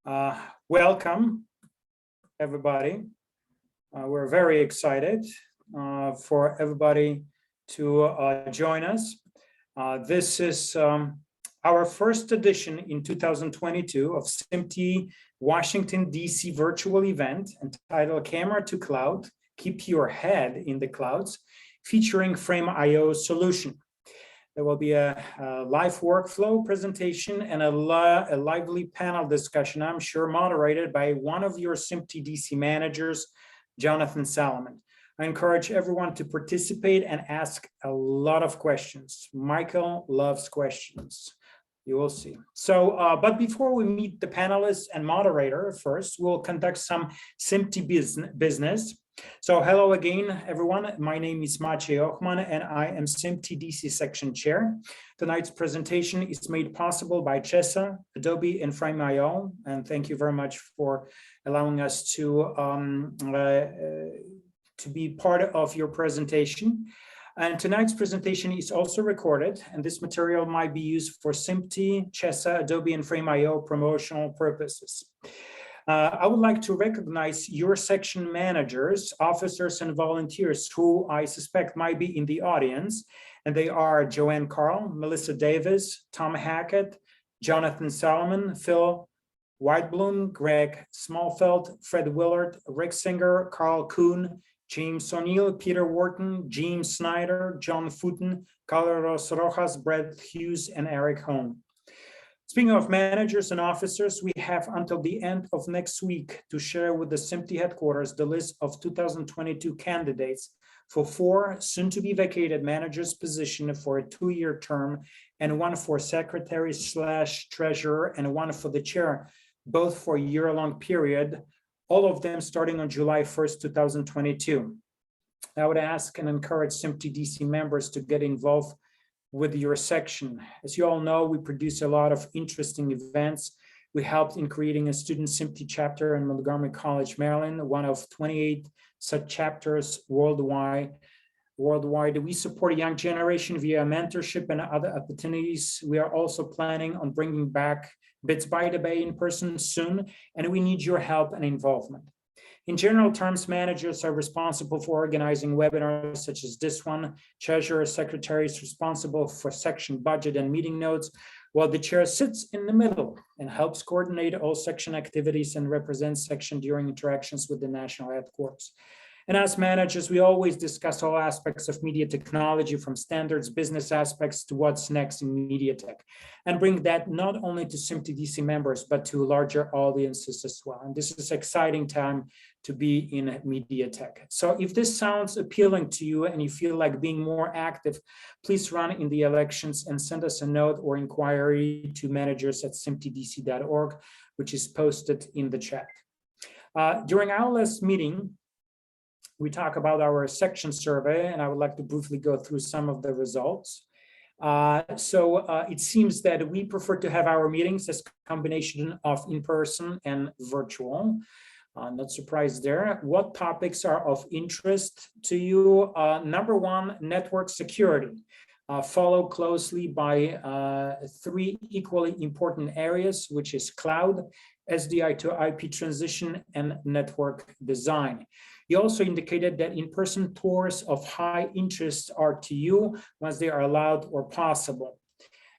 Welcome, everybody. We're very excited for everybody to join us. This is our first edition in 2022 of SMPTE Washington, DC virtual event entitled Camera to Cloud, Keep Your Head in the Clouds, featuring Frame.io solution. There will be a live workflow presentation and a lively panel discussion, I'm sure, moderated by one of your SMPTE DC managers, Jonathan Salomon. I encourage everyone to participate and ask a lot of questions. Michael loves questions. You will see. So, but before we meet the panelists and moderator, first, we'll conduct some SMPTE business. So hello again, everyone. My name is Maciej Ochman, and I am SMPTE DC section chair. Tonight's presentation is made possible by Chesa, Adobe, and Frame.io, and thank you very much for allowing us to be part of your presentation. And tonight's presentation is also recorded, and this material might be used for SMPTE, Chesa, Adobe, and Frame.io promotional purposes. I would like to recognize your section managers, officers, and volunteers who I suspect might be in the audience. And they are Joanne Carl, Melissa Davis, Tom Hackett, Jonathan Salomon, Phil Whiteblum, Greg Smallfeld, Fred Willard, Rick Singer, Carl Kuhn, James O'Neill, Peter Wharton, James Snyder, John Footen, Carlos Rojas, Brett Hughes, and Eric Hone. Speaking of managers and officers, we have until the end of next week to share with the SMPTE headquarters the list of 2022 candidates for 4 soon-to-be vacated managers' positions for a 2-year term, and 1 for secretary/treasurer and 1 for the chair, both for a year-long period, all of them starting on July 1st, 2022. I would ask and encourage SMPTE DC members to get involved with your section. As you all know, we produce a lot of interesting events. We helped in creating a student SMPTE chapter in Montgomery College, Maryland, one of 28 such chapters worldwide. We support a young generation via mentorship and other opportunities. We are also planning on bringing back Bits by the Bay in person soon, and we need your help and involvement. In general terms, managers are responsible for organizing webinars such as this one. Treasurer secretary is responsible for section budget and meeting notes, while the chair sits in the middle and helps coordinate all section activities and represents section during interactions with the national headquarters. And as managers, we always discuss all aspects of media technology, from standards, business aspects to what's next in media tech, and bring that not only to SMPTE DC members, but to larger audiences as well. And this is an exciting time to be in media tech. So if this sounds appealing to you and you feel like being more active, please run in the elections and send us a note or inquiry to managers@smtedc.org, which is posted in the chat. During our last meeting, we talk about our section survey, and I would like to briefly go through some of the results. It seems that we prefer to have our meetings as a combination of in-person and virtual. Not surprised there. What topics are of interest to you? Number 1, network security, followed closely by 3 equally important areas, which is cloud, SDI to IP transition, and network design. You also indicated that in-person tours of high interest are to you once they are allowed or possible.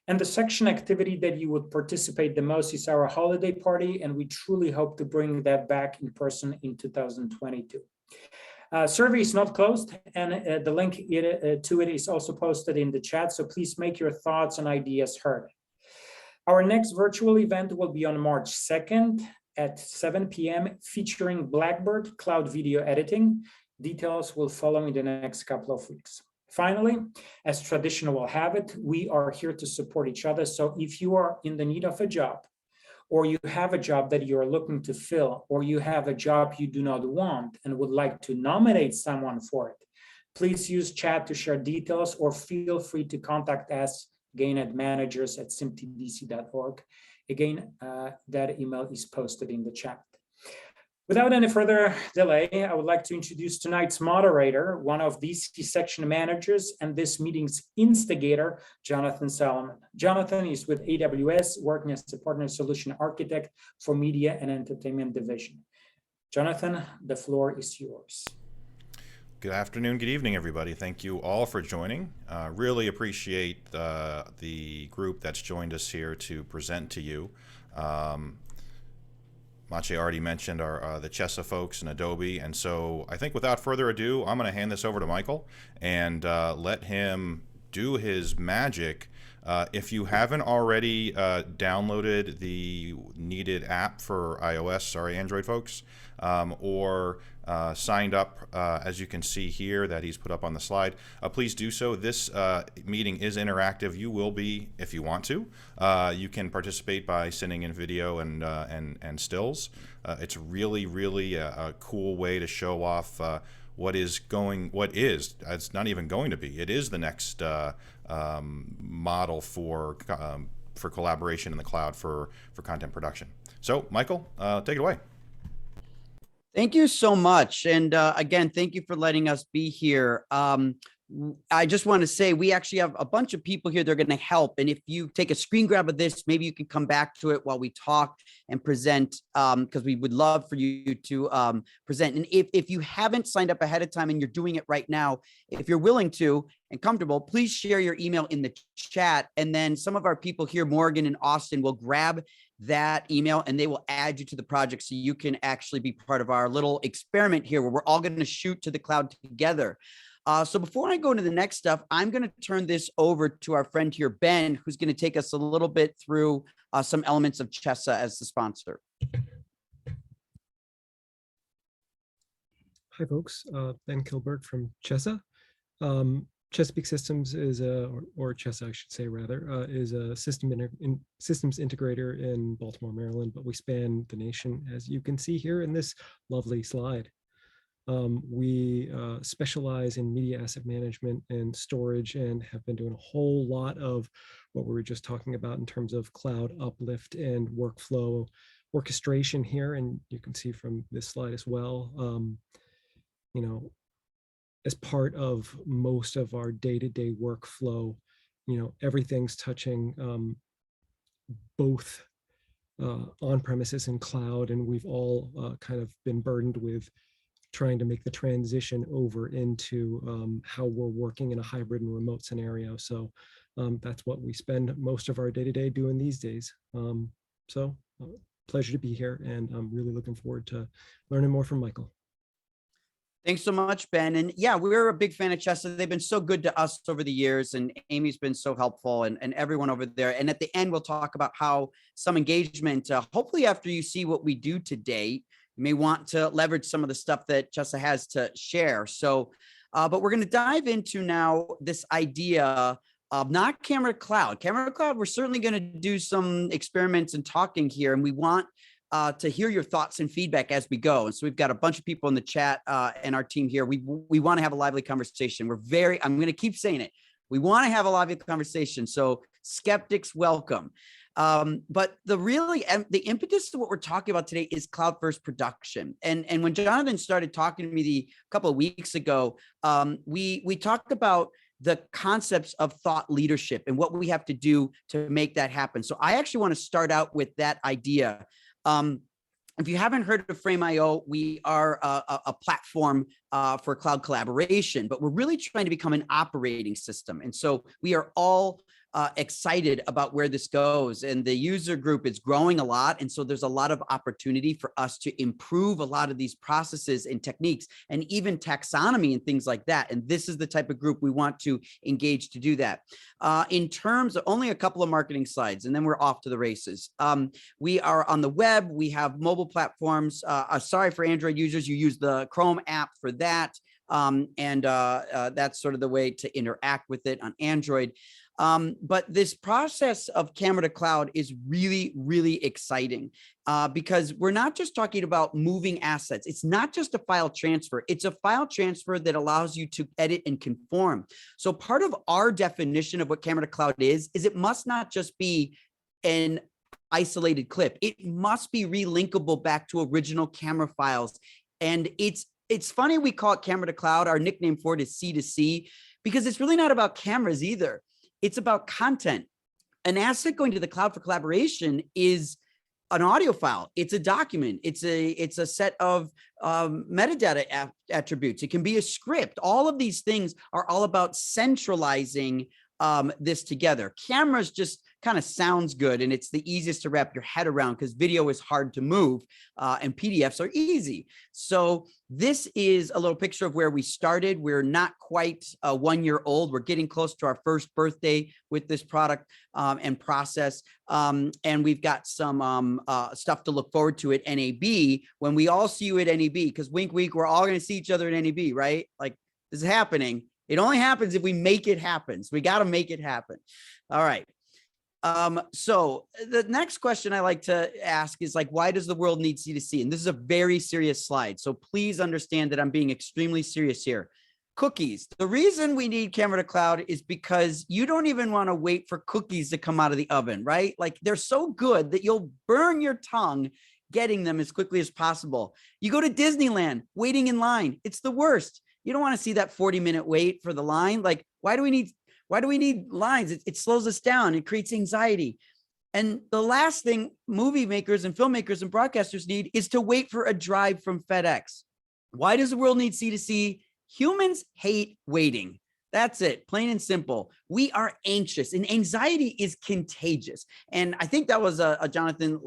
And the section activity that you would participate the most is our holiday party, and we truly hope to bring that back in person in 2022. Survey is not closed, and the link to it is also posted in the chat, so please make your thoughts and ideas heard. Our next virtual event will be on March 2nd at 7 p.m. featuring Blackbird cloud video editing. Details will follow in the next couple of weeks. Finally, as tradition will have it, we are here to support each other. So if you are in the need of a job, or you have a job that you are looking to fill, or you have a job you do not want and would like to nominate someone for it, please use chat to share details, or feel free to contact us again at managers@smtedc.org. Again, that email is posted in the chat. Without any further delay, I would like to introduce tonight's moderator, one of DC section managers and this meeting's instigator, Jonathan Solomon. Jonathan is with AWS, working as a partner solution architect for Media and Entertainment Division. Jonathan, the floor is yours. Good afternoon, good evening, everybody. Thank you all for joining. Really appreciate the group that's joined us here to present to you. Maciej already mentioned the Chessa folks and Adobe, and so I think without further ado, I'm going to hand this over to Michael and let him do his magic. If you haven't already downloaded the needed app for iOS, Android folks, or signed up, as you can see here that he's put up on the slide, please do so. This meeting is interactive. You will be, if you want to. You can participate by sending in video and stills. It's really a cool way to show off it's not even going to be. It is the next model for collaboration in the cloud for content production. So, Michael, take it away. Thank you so much. And again, thank you for letting us be here. I just want to say we actually have a bunch of people here that are going to help. And if you take a screen grab of this, maybe you can come back to it while we talk and present, because we would love for you to present. And if you haven't signed up ahead of time and you're doing it right now, if you're willing to and comfortable, please share your email in the chat. And then some of our people here, Morgan and Austin, will grab that email and they will add you to the project so you can actually be part of our little experiment here where we're all going to shoot to the cloud together. So before I go into the next stuff, I'm going to turn this over to our friend here, Ben, who's going to take us a little bit through some elements of Chessa as the sponsor. Hi, folks. Ben Kilberg from Chessa. Chesapeake Systems is or Chessa, I should say rather, is a systems integrator in Baltimore, Maryland, but we span the nation, as you can see here in this lovely slide. We specialize in media asset management and storage and have been doing a whole lot of what we were just talking about in terms of cloud uplift and workflow orchestration here. And you can see from this slide as well, you know, as part of most of our day-to-day workflow, you know, everything's touching both on-premises and cloud, and we've all kind of been burdened with trying to make the transition over into how we're working in a hybrid and remote scenario. So that's what we spend most of our day-to-day doing these days. Pleasure to be here, and I'm really looking forward to learning more from Michael. Thanks so much, Ben. And yeah, we're a big fan of Chessa. They've been so good to us over the years, and Amy's been so helpful, and everyone over there. And at the end, we'll talk about how some engagement, hopefully after you see what we do today, you may want to leverage some of the stuff that Chessa has to share. So, but we're going to dive into now this idea of not camera to cloud. Camera to cloud, we're certainly going to do some experiments and talking here, and we want to hear your thoughts and feedback as we go. And so we've got a bunch of people in the chat and our team here. We want to have a lively conversation. I'm going to keep saying it. We want to have a lively conversation. So skeptics, welcome. But the impetus of what we're talking about today is cloud first production. And when Jonathan started talking to me a couple of weeks ago, we talked about the concepts of thought leadership and what we have to do to make that happen. So I actually want to start out with that idea. If you haven't heard of Frame.io, we are a platform for cloud collaboration, but we're really trying to become an operating system. And so we are all excited about where this goes, and the user group is growing a lot. And so there's a lot of opportunity for us to improve a lot of these processes and techniques and even taxonomy and things like that. And this is the type of group we want to engage to do that. In terms of only a couple of marketing slides, and then we're off to the races. We are on the web. We have mobile platforms. Sorry for Android users, you use the Chrome app for that. That's sort of the way to interact with it on Android. But this process of camera to cloud is really, really exciting because we're not just talking about moving assets. It's not just a file transfer. It's a file transfer that allows you to edit and conform. So part of our definition of what camera to cloud is it must not just be an isolated clip. It must be relinkable back to original camera files. And it's funny we call it camera to cloud. Our nickname for it is C2c, because it's really not about cameras either. It's about content. An asset going to the cloud for collaboration is an audio file. It's a document. It's a set of metadata attributes. It can be a script. All of these things are all about centralizing this together. Cameras just kind of sounds good, and it's the easiest to wrap your head around because video is hard to move, and PDFs are easy. So this is a little picture of where we started. We're not quite 1 year old. We're getting close to our first birthday with this product and process. And we've got some stuff to look forward to at NAB when we all see you at NAB, because wink, wink, we're all going to see each other at NAB, right? Like, this is happening. It only happens if we make it happen. So we got to make it happen. All right. So the next question I like to ask is like, why does the world need C2C? And this is a very serious slide. So please understand that I'm being extremely serious here. Cookies. The reason we need camera to cloud is because you don't even want to wait for cookies to come out of the oven, right? Like, they're so good that you'll burn your tongue getting them as quickly as possible. You go to Disneyland, waiting in line. It's the worst. You don't want to see that 40-minute wait for the line. Like, why do we need lines? It slows us down. It creates anxiety. And the last thing movie makers and filmmakers and broadcasters need is to wait for a drive from FedEx. Why does the world need C2C? Humans hate waiting. That's it, plain and simple. We are anxious, and anxiety is contagious. And I think that was a Jonathan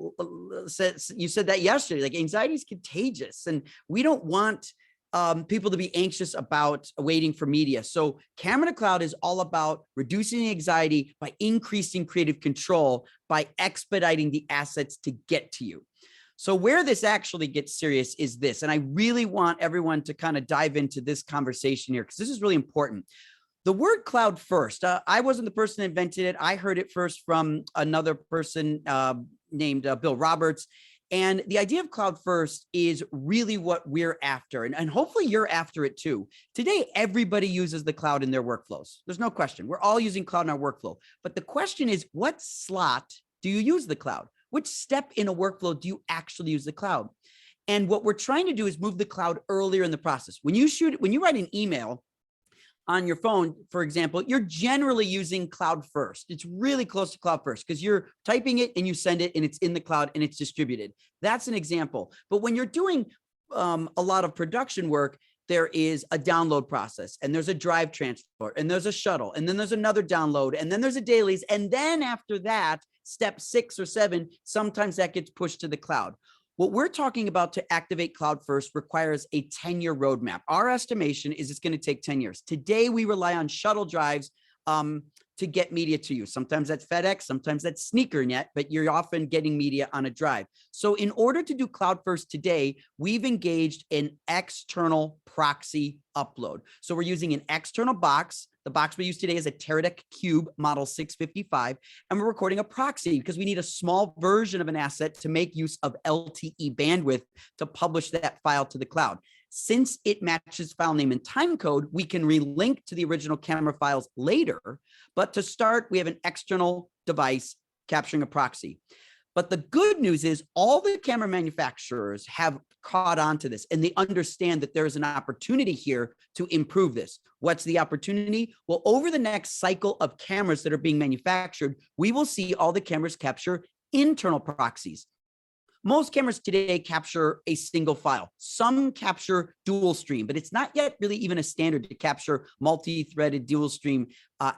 you said that yesterday, like, anxiety is contagious, and we don't want people to be anxious about waiting for media. So camera to cloud is all about reducing anxiety by increasing creative control, by expediting the assets to get to you. So where this actually gets serious is this, and I really want everyone to kind of dive into this conversation here, because this is really important. The word cloud first, I wasn't the person that invented it. I heard it first from another person named Bill Roberts. And the idea of cloud first is really what we're after. And hopefully you're after it too. Today, everybody uses the cloud in their workflows. There's no question. We're all using cloud in our workflow. But the question is, what slot do you use the cloud? Which step in a workflow do you actually use the cloud? And what we're trying to do is move the cloud earlier in the process. When you write an email on your phone, for example, you're generally using cloud first. It's really close to cloud first because you're typing it and you send it and it's in the cloud and it's distributed. That's an example. But when you're doing a lot of production work, there is a download process, and there's a drive transfer, and there's a shuttle, and then there's another download, and then there's a dailies. And then after that, step 6 or 7, sometimes that gets pushed to the cloud. What we're talking about to activate cloud first requires a 10-year roadmap. Our estimation is it's going to take 10 years. Today, we rely on shuttle drives to get media to you. Sometimes that's FedEx, sometimes that's SneakerNet, but you're often getting media on a drive. So in order to do cloud first today, we've engaged an external proxy upload. So we're using an external box. The box we use today is a Teradek Cube Model 655, and we're recording a proxy because we need a small version of an asset to make use of LTE bandwidth to publish that file to the cloud. Since it matches file name and time code, we can relink to the original camera files later. But to start, we have an external device capturing a proxy. But the good news is all the camera manufacturers have caught on to this, and they understand that there is an opportunity here to improve this. What's the opportunity? Well, over the next cycle of cameras that are being manufactured, we will see all the cameras capture internal proxies. Most cameras today capture a single file. Some capture dual stream, but it's not yet really even a standard to capture multi-threaded dual stream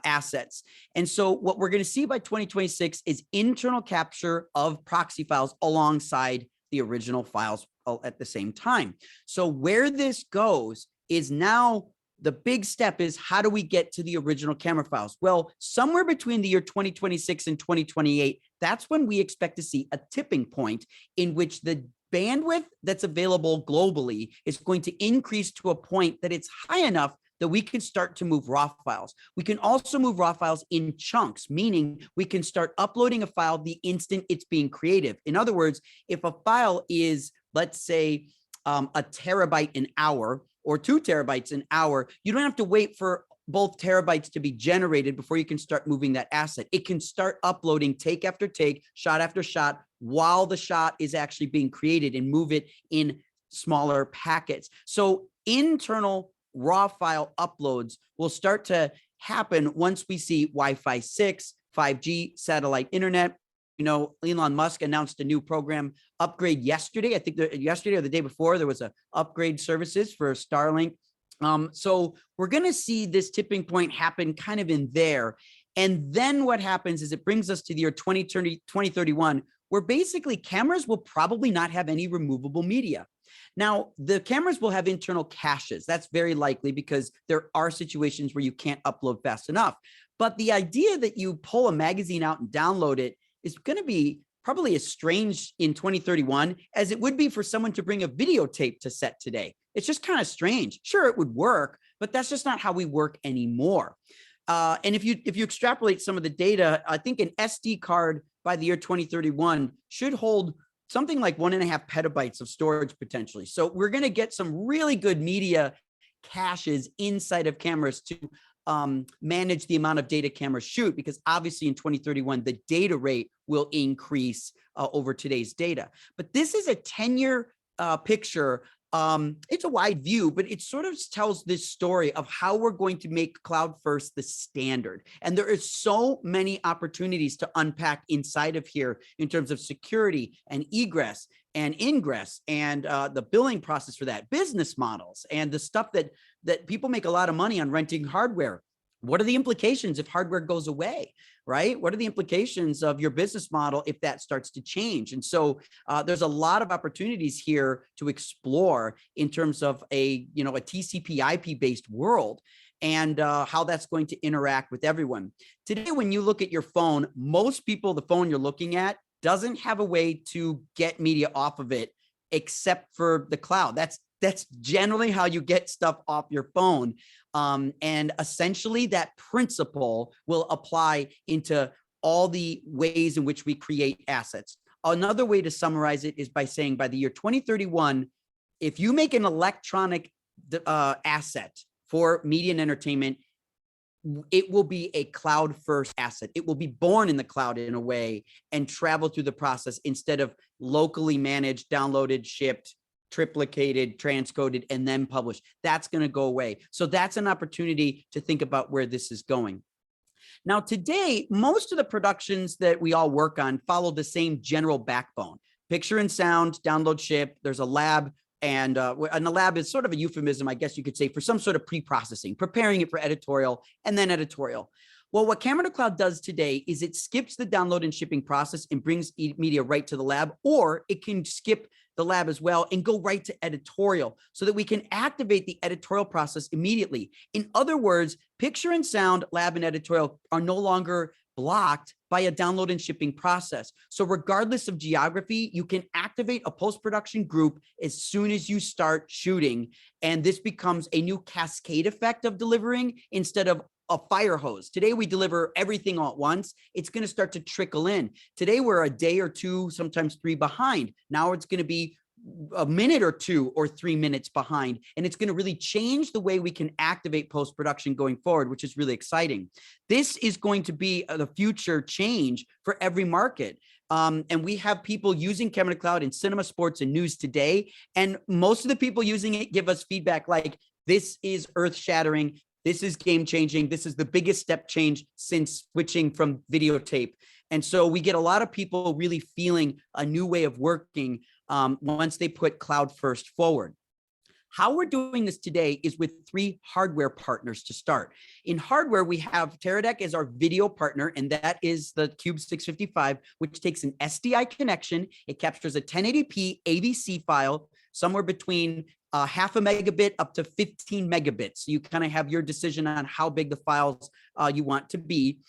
assets. And so what we're going to see by 2026 is internal capture of proxy files alongside the original files at the same time. So where this goes is now the big step is, how do we get to the original camera files? Well, somewhere between the year 2026 and 2028, that's when we expect to see a tipping point in which the bandwidth that's available globally is going to increase to a point that it's high enough that we can start to move raw files. We can also move raw files in chunks, meaning we can start uploading a file the instant it's being creative. In other words, if a file is, let's say, a terabyte an hour, or 2 terabytes an hour, you don't have to wait for both terabytes to be generated before you can start moving that asset. It can start uploading take after take, shot after shot, while the shot is actually being created, and move it in smaller packets. So internal raw file uploads will start to happen once we see Wi-Fi 6, 5G, satellite internet. You know, Elon Musk announced a new program upgrade yesterday. I think yesterday or the day before, there was a upgrade services for Starlink. So we're going to see this tipping point happen kind of in there. And then what happens is it brings us to the year 2031, where basically cameras will probably not have any removable media. Now, the cameras will have internal caches. That's very likely because there are situations where you can't upload fast enough. But the idea that you pull a magazine out and download it is going to be probably as strange in 2031 as it would be for someone to bring a videotape to set today. It's just kind of strange. Sure, it would work, but that's just not how we work anymore. And if you extrapolate some of the data, I think an SD card by the year 2031 should hold something like 1.5 petabytes of storage potentially. So we're going to get some really good media caches inside of cameras to manage the amount of data cameras shoot, because obviously in 2031, the data rate will increase over today's data. But this is a 10-year picture. It's a wide view, but it sort of tells this story of how we're going to make cloud first the standard. And there is so many opportunities to unpack inside of here in terms of security and egress and ingress and the billing process for that, business models, and the stuff that people make a lot of money on renting hardware. What are the implications if hardware goes away, right? What are the implications of your business model if that starts to change? And so there's a lot of opportunities here to explore in terms of a TCP IP based world and how that's going to interact with everyone. Today, when you look at your phone, most people, the phone you're looking at doesn't have a way to get media off of it except for the cloud. That's generally how you get stuff off your phone. And essentially that principle will apply into all the ways in which we create assets. Another way to summarize it is by saying by the year 2031, if you make an electronic asset for media and entertainment, it will be a cloud first asset. It will be born in the cloud in a way and travel through the process instead of locally managed, downloaded, shipped, triplicated, transcoded, and then published. That's going to go away. So that's an opportunity to think about where this is going. Now, today, most of the productions that we all work on follow the same general backbone. Picture and sound, download, ship. There's a lab, and the lab is sort of a euphemism, I guess you could say, for some sort of pre-processing, preparing it for editorial and then editorial. Well, what Camera to Cloud does today is it skips the download and shipping process and brings media right to the lab, or it can skip the lab as well and go right to editorial so that we can activate the editorial process immediately. In other words, picture and sound, lab and editorial are no longer blocked by a download and shipping process. So regardless of geography, you can activate a post-production group as soon as you start shooting. And this becomes a new cascade effect of delivering instead of a fire hose. Today, we deliver everything all at once. It's going to start to trickle in. Today, we're a day or two, sometimes 3 behind. Now it's going to be a minute or 2 or 3 minutes behind. And it's going to really change the way we can activate post-production going forward, which is really exciting. This is going to be the future change for every market. And we have people using Camera to Cloud in cinema, sports, and news today. And most of the people using it give us feedback like, this is earth-shattering. This is game-changing. This is the biggest step change since switching from videotape. And so we get a lot of people really feeling a new way of working once they put cloud first forward. How we're doing this today is with 3 hardware partners to start. In hardware, we have teraDEC as our video partner, and that is the Cube 655, which takes an SDI connection. It captures a 1080p AVC file, somewhere between 0.5 megabit up to 15 megabits. So you kind of have your decision on how big the files you want to be.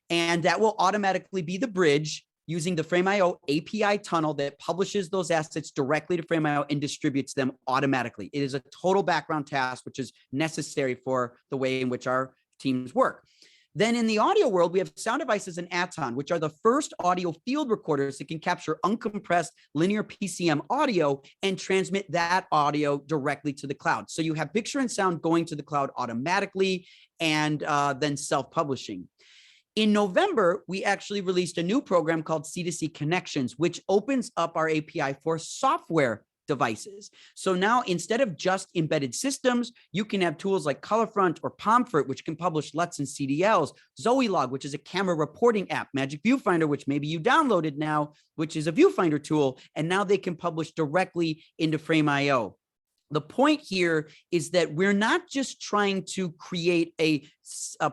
And that will automatically be the bridge using the Frame.io API tunnel that publishes those assets directly to Frame.io and distributes them automatically. It is a total background task, which is necessary for the way in which our teams work. Then in the audio world, we have Sound Devices and Aton, which are the first audio field recorders that can capture uncompressed linear PCM audio and transmit that audio directly to the cloud. So you have picture and sound going to the cloud automatically and then self-publishing. In November, we actually released a new program called C2c Connections, which opens up our API for software devices. So now instead of just embedded systems, you can have tools like Colorfront or Pomfret, which can publish LUTs and CDLs, Zoe Log, which is a camera reporting app, Magic Viewfinder, which maybe you downloaded now, which is a Viewfinder tool, and now they can publish directly into Frame.io. The point here is that we're not just trying to create a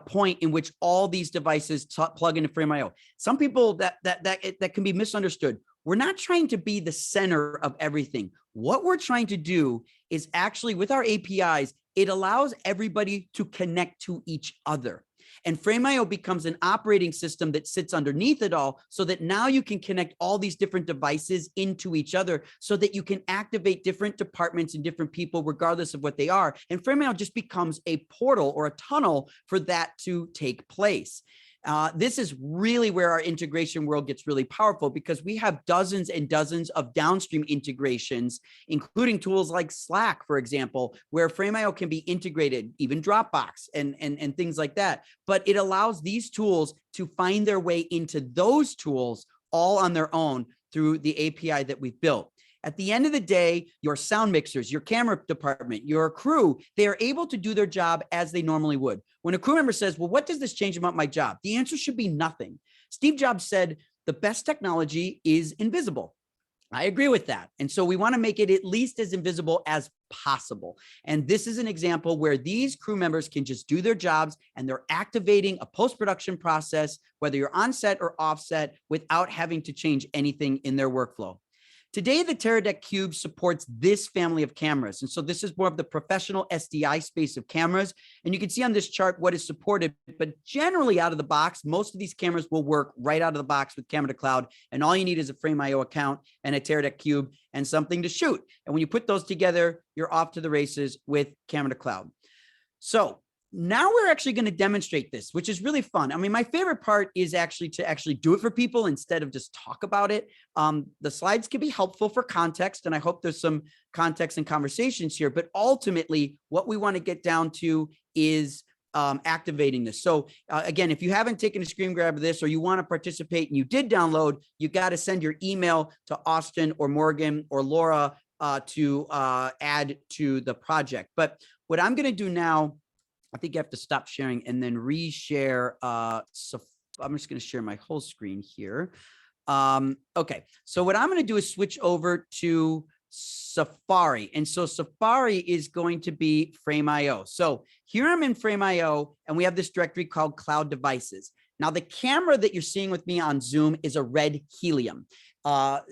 point in which all these devices plug into Frame.io. Some people that can be misunderstood. We're not trying to be the center of everything. What we're trying to do is actually, with our APIs, it allows everybody to connect to each other. And Frame.io becomes an operating system that sits underneath it all, so that now you can connect all these different devices into each other so that you can activate different departments and different people regardless of what they are. And Frame.io just becomes a portal or a tunnel for that to take place. This is really where our integration world gets really powerful, because we have dozens and dozens of downstream integrations, including tools like Slack, for example, where Frame.io can be integrated, even Dropbox and things like that. But it allows these tools to find their way into those tools all on their own through the API that we've built. At the end of the day, your sound mixers, your camera department, your crew, they are able to do their job as they normally would. When a crew member says, well, what does this change about my job? The answer should be nothing. Steve Jobs said, the best technology is invisible. I agree with that. And so we want to make it at least as invisible as possible. And this is an example where these crew members can just do their jobs and they're activating a post-production process, whether you're on set or offset, without having to change anything in their workflow. Today, the Teradek Cube supports this family of cameras. And so this is more of the professional SDI space of cameras. And you can see on this chart what is supported, but generally out of the box, most of these cameras will work right out of the box with Camera to Cloud. And all you need is a Frame.io account and a Teradek Cube and something to shoot. And when you put those together, you're off to the races with Camera to Cloud. So now we're actually going to demonstrate this, which is really fun. I mean, my favorite part is actually to do it for people instead of just talk about it. The slides can be helpful for context, and I hope there's some context and conversations here. But ultimately, what we want to get down to is activating this. So again, if you haven't taken a screen grab of this, or you want to participate and you did download, you got to send your email to Austin or Morgan or Laura to add to the project. But what I'm going to do now, I think you have to stop sharing and then reshare. So I'm just going to share my whole screen here. Okay, so what I'm going to do is switch over to Safari. And so Safari is going to be Frame.io. So here I'm in Frame.io, and we have this directory called Cloud Devices. Now, the camera that you're seeing with me on Zoom is a red helium.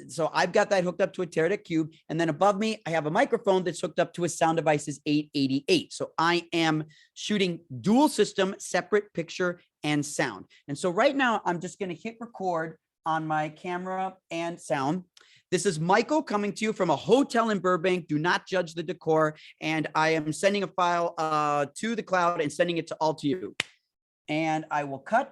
So I've got that hooked up to a Teradek Cube, and then above me, I have a microphone that's hooked up to a Sound Devices 888. So I am shooting dual system, separate picture and sound. And so right now, I'm just going to hit record on my camera and sound. This is Michael coming to you from a hotel in Burbank. Do not judge the decor. And I am sending a file to the cloud and sending it to all to you. And I will cut.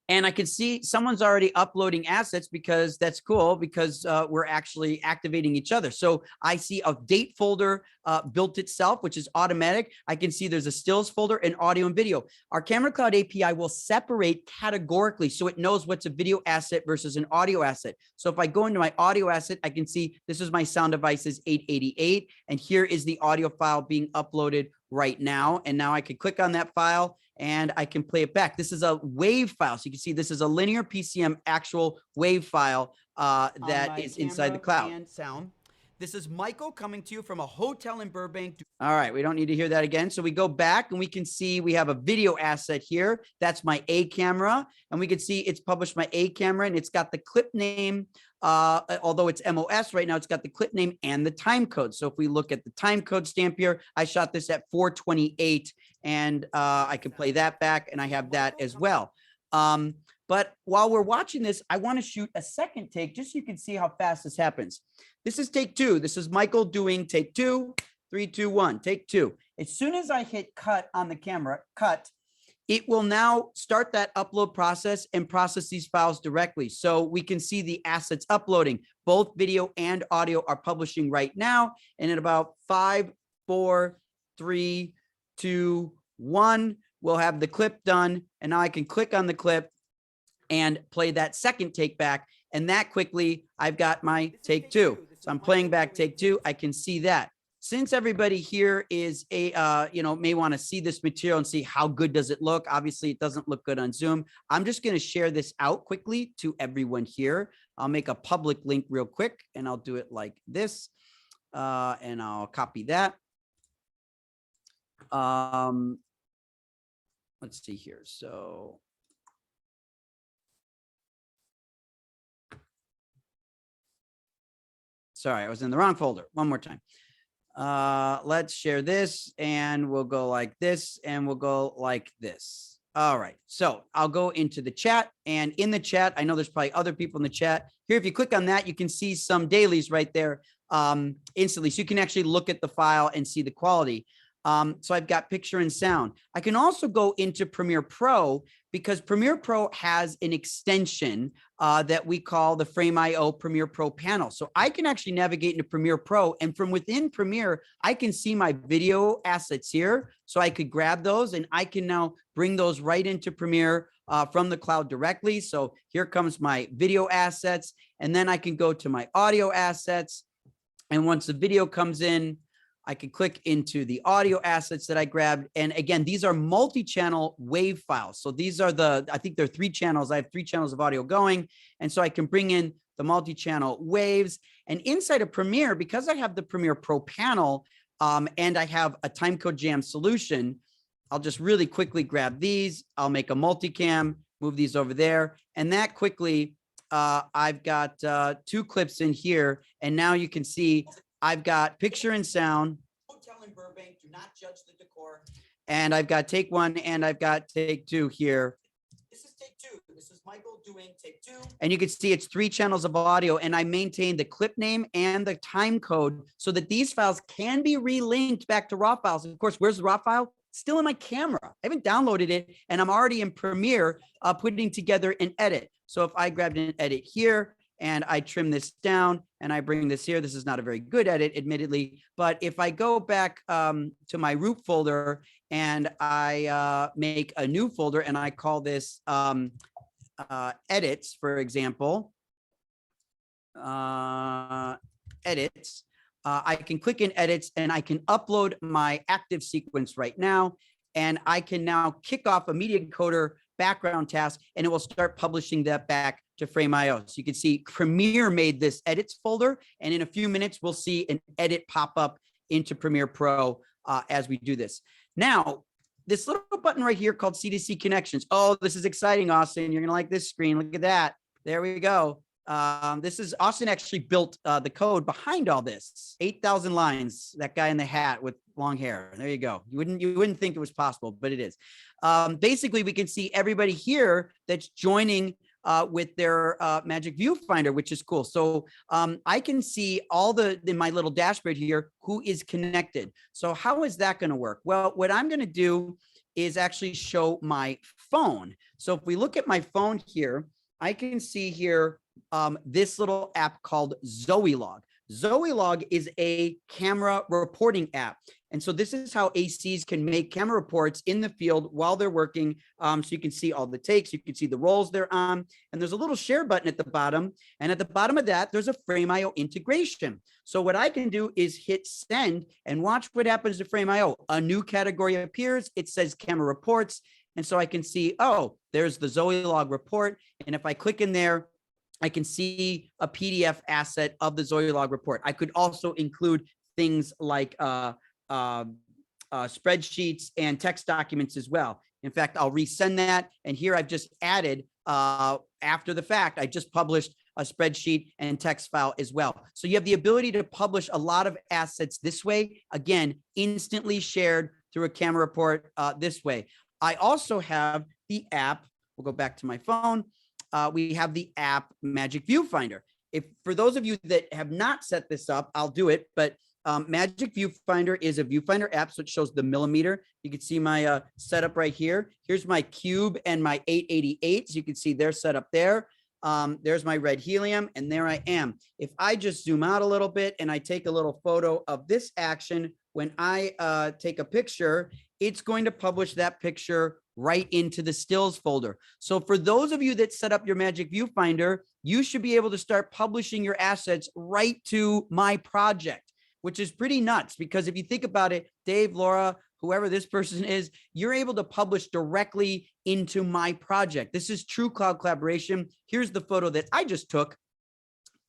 And I can see someone's already uploading assets, because that's cool, because we're actually activating each other. So I see a date folder built itself, which is automatic. I can see there's a stills folder and audio and video. Our Camera Cloud API will separate categorically, so it knows what's a video asset versus an audio asset. So if I go into my audio asset, I can see this is my Sound Devices 888, and here is the audio file being uploaded right now. And now I can click on that file and I can play it back. This is a WAV file. So you can see this is a linear PCM actual WAV file that is inside the cloud. And sound. This is Michael coming to you from a hotel in Burbank. All right, we don't need to hear that again. So we go back and we can see we have a video asset here. That's my A camera. And we can see it's published my A camera, and it's got the clip name. Although it's MOS right now, it's got the clip name and the time code. So if we look at the time code stamp here, I shot this at 4:28, and I can play that back, and I have that as well. But while we're watching this, I want to shoot a second take just so you can see how fast this happens. This is take two. This is Michael doing take two, 3, 2, 1, take two. As soon as I hit cut on the camera, cut, it will now start that upload process and process these files directly. So we can see the assets uploading. Both video and audio are publishing right now. And in about 5, 4, 3, 2, 1, we'll have the clip done. And now I can click on the clip and play that second take back. And that quickly, I've got my take 2. So I'm playing back take 2. I can see that. Since everybody here is may want to see this material and see how good does it look. Obviously, it doesn't look good on Zoom. I'm just going to share this out quickly to everyone here. I'll make a public link real quick, and I'll do it like this, and I'll copy that. Let's see here. So. Sorry, I was in the wrong folder. One more time. Let's share this, and we'll go like this, and we'll go like this. All right. So I'll go into the chat, and in the chat, I know there's probably other people in the chat here. If you click on that, you can see some dailies right there instantly. So you can actually look at the file and see the quality. So I've got picture and sound. I can also go into Premiere Pro because Premiere Pro has an extension that we call the Frame.io Premiere Pro panel. So I can actually navigate into Premiere Pro, and from within Premiere, I can see my video assets here. So I could grab those, and I can now bring those right into Premiere from the cloud directly. So here comes my video assets, and then I can go to my audio assets. And once the video comes in, I can click into the audio assets that I grabbed. And again, these are multi-channel WAV files. So these are I think there are 3 channels. I have 3 channels of audio going. And so I can bring in the multi-channel waves. And inside of Premiere, because I have the Premiere Pro panel and I have a timecode jam solution, I'll just really quickly grab these. I'll make a multicam, move these over there. And that quickly, I've got 2 clips in here. And now you can see I've got picture and sound. Hotel in Burbank, do not judge the decor. And I've got take 1 and I've got take 2 here. This is take 2. This is Michael doing take 2. And you can see it's 3 channels of audio, and I maintain the clip name and the time code so that these files can be relinked back to raw files. And of course, where's the raw file? Still in my camera. I haven't downloaded it, and I'm already in Premiere putting together an edit. So if I grabbed an edit here, and I trim this down and I bring this here. This is not a very good edit, admittedly, but if I go back to my root folder and I make a new folder and I call this edits, for example, edits, I can click in edits and I can upload my active sequence right now. And I can now kick off a media encoder background task, and it will start publishing that back to Frame.io. So you can see Premiere made this edits folder, and in a few minutes, we'll see an edit pop up into Premiere Pro as we do this. Now, this little button right here called C2c Connections. Oh, this is exciting, Austin. You're gonna like this screen. Look at that. There we go. This is Austin actually built the code behind all this. 8,000 lines. That guy in the hat with long hair. There you go. You wouldn't think it was possible, but it is. Basically, we can see everybody here that's joining with their Magic Viewfinder, which is cool. So I can see all in my little dashboard here, who is connected. So how is that going to work? Well, what I'm going to do is actually show my phone. So if we look at my phone here, I can see here this little app called Zoe Log. Zoe Log is a camera reporting app. And so this is how ACs can make camera reports in the field while they're working. So you can see all the takes, you can see the rolls they're on, and there's a little share button at the bottom. And at the bottom of that, there's a Frame.io integration. So what I can do is hit send and watch what happens to Frame.io. A new category appears. It says camera reports. And so I can see, oh, there's the Zoe Log report. And if I click in there, I can see a PDF asset of the Zoe Log report. I could also include things like spreadsheets and text documents as well. In fact, I'll resend that. And here I've just added, after the fact, I just published a spreadsheet and text file as well. So you have the ability to publish a lot of assets this way. Again, instantly shared through a camera report this way. I also have the app. We'll go back to my phone. We have the app Magic Viewfinder. If for those of you that have not set this up, I'll do it. But Magic Viewfinder is a viewfinder app, so it shows the millimeter. You can see my setup right here. Here's my cube and my 888. So you can see their setup there. There's my red helium, and there I am. If I just zoom out a little bit and I take a little photo of this action, when I take a picture, it's going to publish that picture right into the stills folder. So for those of you that set up your Magic Viewfinder, you should be able to start publishing your assets right to my project, which is pretty nuts, because if you think about it, Dave, Laura, whoever this person is, you're able to publish directly into my project. This is true cloud collaboration. Here's the photo that I just took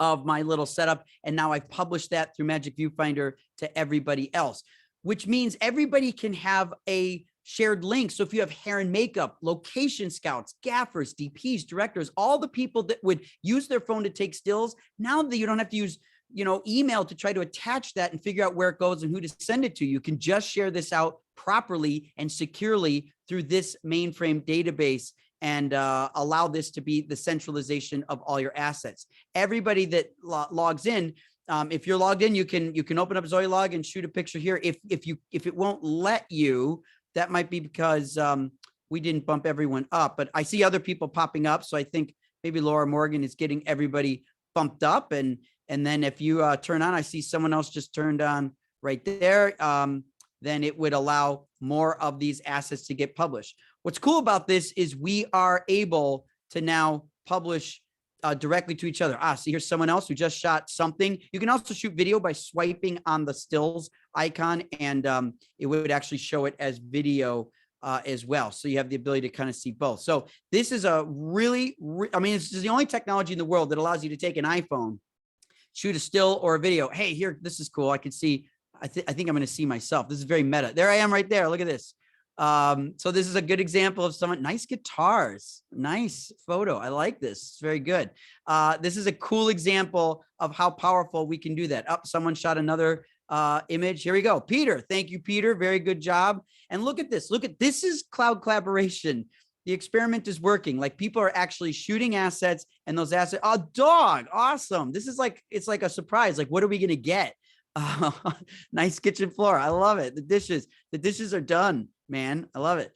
of my little setup, and now I've published that through Magic Viewfinder to everybody else, which means everybody can have a shared link. So if you have hair and makeup, location scouts, gaffers, DPs, directors, all the people that would use their phone to take stills, now that you don't have to use email to try to attach that and figure out where it goes and who to send it to, you can just share this out properly and securely through this mainframe database and allow this to be the centralization of all your assets. Everybody that logs in, if you're logged in, you can open up Zoe Log and shoot a picture here. If it won't let you, that might be because we didn't bump everyone up, but I see other people popping up. So I think maybe Laura Morgan is getting everybody bumped up. And then if you turn on, I see someone else just turned on right there. Then it would allow more of these assets to get published. What's cool about this is we are able to now publish directly to each other. See, here's someone else who just shot something. You can also shoot video by swiping on the stills icon, and it would actually show it as video as well. So you have the ability to kind of see both. So this is a really, it's the only technology in the world that allows you to take an iPhone, shoot a still or a video. Hey, here, this is cool. I can see, I think I'm going to see myself. This is very meta. There I am right there. Look at this. So this is a good example of someone, nice guitars, nice photo. I like this. It's very good. This is a cool example of how powerful we can do that. Someone shot another image. Here we go. Peter. Thank you, Peter. Very good job. And look at this. This is cloud collaboration. The experiment is working. Like, people are actually shooting assets, and those assets, dog. Awesome. This is like, it's like a surprise. Like, what are we going to get? Nice kitchen floor. I love it. The dishes are done, man. I love it.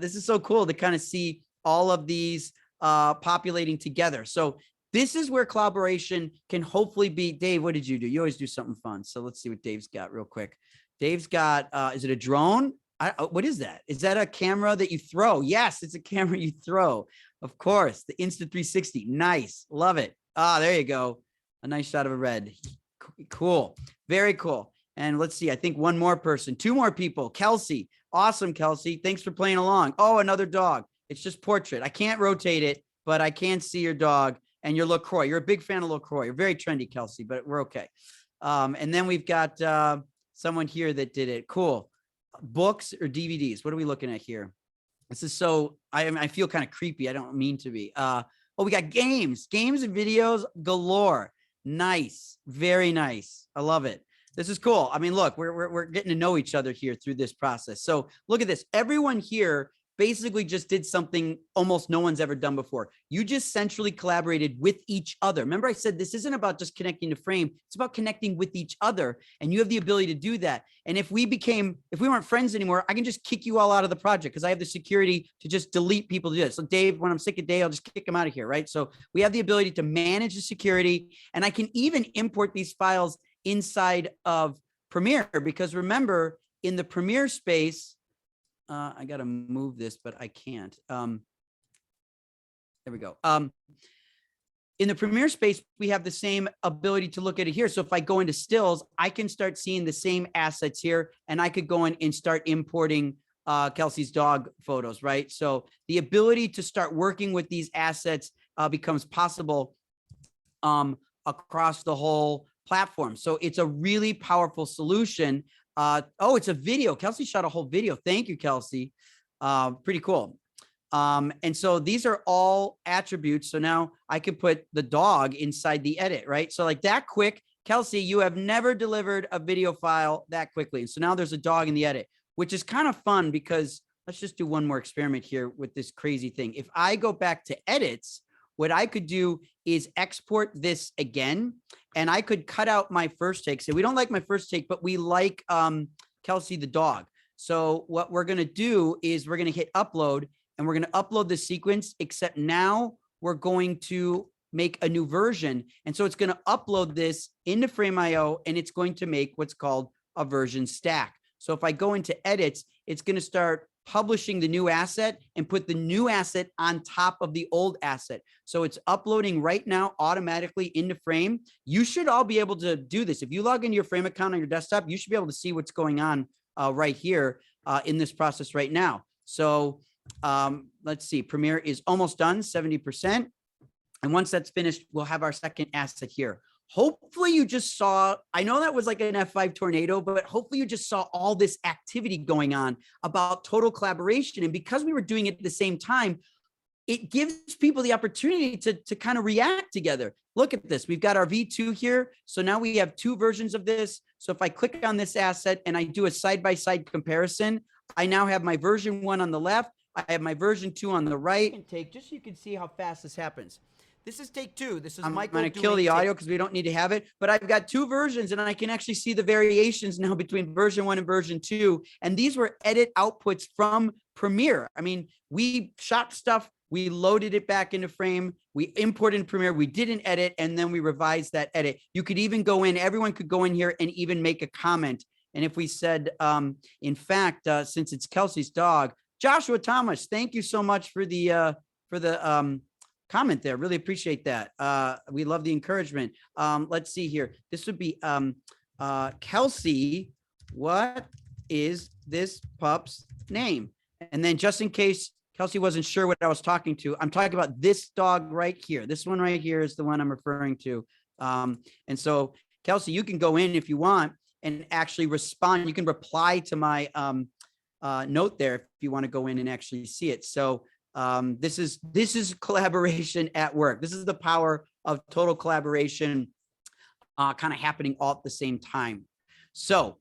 This is so cool to kind of see all of these populating together. So this is where collaboration can hopefully be. Dave, what did you do? You always do something fun. So let's see what Dave's got real quick. Dave's got, is it a drone? What is that? Is that a camera that you throw? Yes, it's a camera you throw. Of course, the Insta360. Nice. Love it. There you go. A nice shot of a red. Cool. Very cool. And let's see, I think one more person, two more people. Kelsey. Awesome, Kelsey. Thanks for playing along. Oh, another dog. It's just portrait. I can't rotate it, but I can see your dog and your LaCroix. You're a big fan of LaCroix. You're very trendy, Kelsey, but we're okay. And then we've got someone here that did it. Cool. Books or DVDs? What are we looking at here? This is so, I feel kind of creepy. I don't mean to be. We got games and videos galore. Nice. Very nice. I love it. This is cool. I mean, look, we're getting to know each other here through this process. So look at this. Everyone here basically just did something almost no one's ever done before. You just centrally collaborated with each other. Remember, I said this isn't about just connecting to frame. It's about connecting with each other. And you have the ability to do that. And if we weren't friends anymore, I can just kick you all out of the project because I have the security to just delete people to do this. So Dave, when I'm sick of Dave, I'll just kick him out of here, right? So we have the ability to manage the security, and I can even import these files inside of Premiere, because remember, in the Premiere space, I got to move this, but I can't. There we go. In the Premiere space, we have the same ability to look at it here. So if I go into stills, I can start seeing the same assets here, and I could go in and start importing Kelsey's dog photos, right? So the ability to start working with these assets becomes possible across the whole platform. So it's a really powerful solution. It's a video. Kelsey shot a whole video. Thank you, Kelsey. Pretty cool. And so these are all attributes. So now I can put the dog inside the edit, right? So like that quick, Kelsey, you have never delivered a video file that quickly. And so now there's a dog in the edit, which is kind of fun because let's just do one more experiment here with this crazy thing. If I go back to edits, what I could do is export this again. And I could cut out my first take. Say, we don't like my first take, but we like Kelsey the dog. So what we're going to do is we're going to hit upload, and we're going to upload the sequence, except now we're going to make a new version. And so it's going to upload this into Frame.io, and it's going to make what's called a version stack. So if I go into edits, it's going to start publishing the new asset and put the new asset on top of the old asset. So it's uploading right now automatically into Frame. You should all be able to do this. If you log into your Frame account on your desktop, you should be able to see what's going on right here in this process right now. So let's see, Premiere is almost done, 70%. And once that's finished, we'll have our second asset here. Hopefully you just saw, I know that was like an F5 tornado, but hopefully you just saw all this activity going on about total collaboration. And because we were doing it at the same time, it gives people the opportunity to kind of react together. Look at this. We've got our V2 here. So now we have two versions of this. So if I click on this asset and I do a side-by-side comparison, I now have my version 1 on the left. I have my version 2 on the right. Take just so you can see how fast this happens. This is take 2. This is Michael. I'm going to kill the audio because we don't need to have it, but I've got 2 versions and I can actually see the variations now between version 1 and version 2. And these were edit outputs from Premiere. I mean, we shot stuff, we loaded it back into Frame, we imported in Premiere, we did an edit, and then we revised that edit. You could even go in, everyone could go in here and even make a comment. And if we said, in fact, since it's Kelsey's dog, Joshua Thomas, thank you so much for the comment there. Really appreciate that. We love the encouragement. Let's see here. This would be Kelsey. What is this pup's name? And then just in case Kelsey wasn't sure what I was talking to, I'm talking about this dog right here. This one right here is the one I'm referring to. And so Kelsey, you can go in if you want and actually respond. You can reply to my note there if you want to go in and actually see it. So this is collaboration at work. This is the power of total collaboration kind of happening all at the same time. So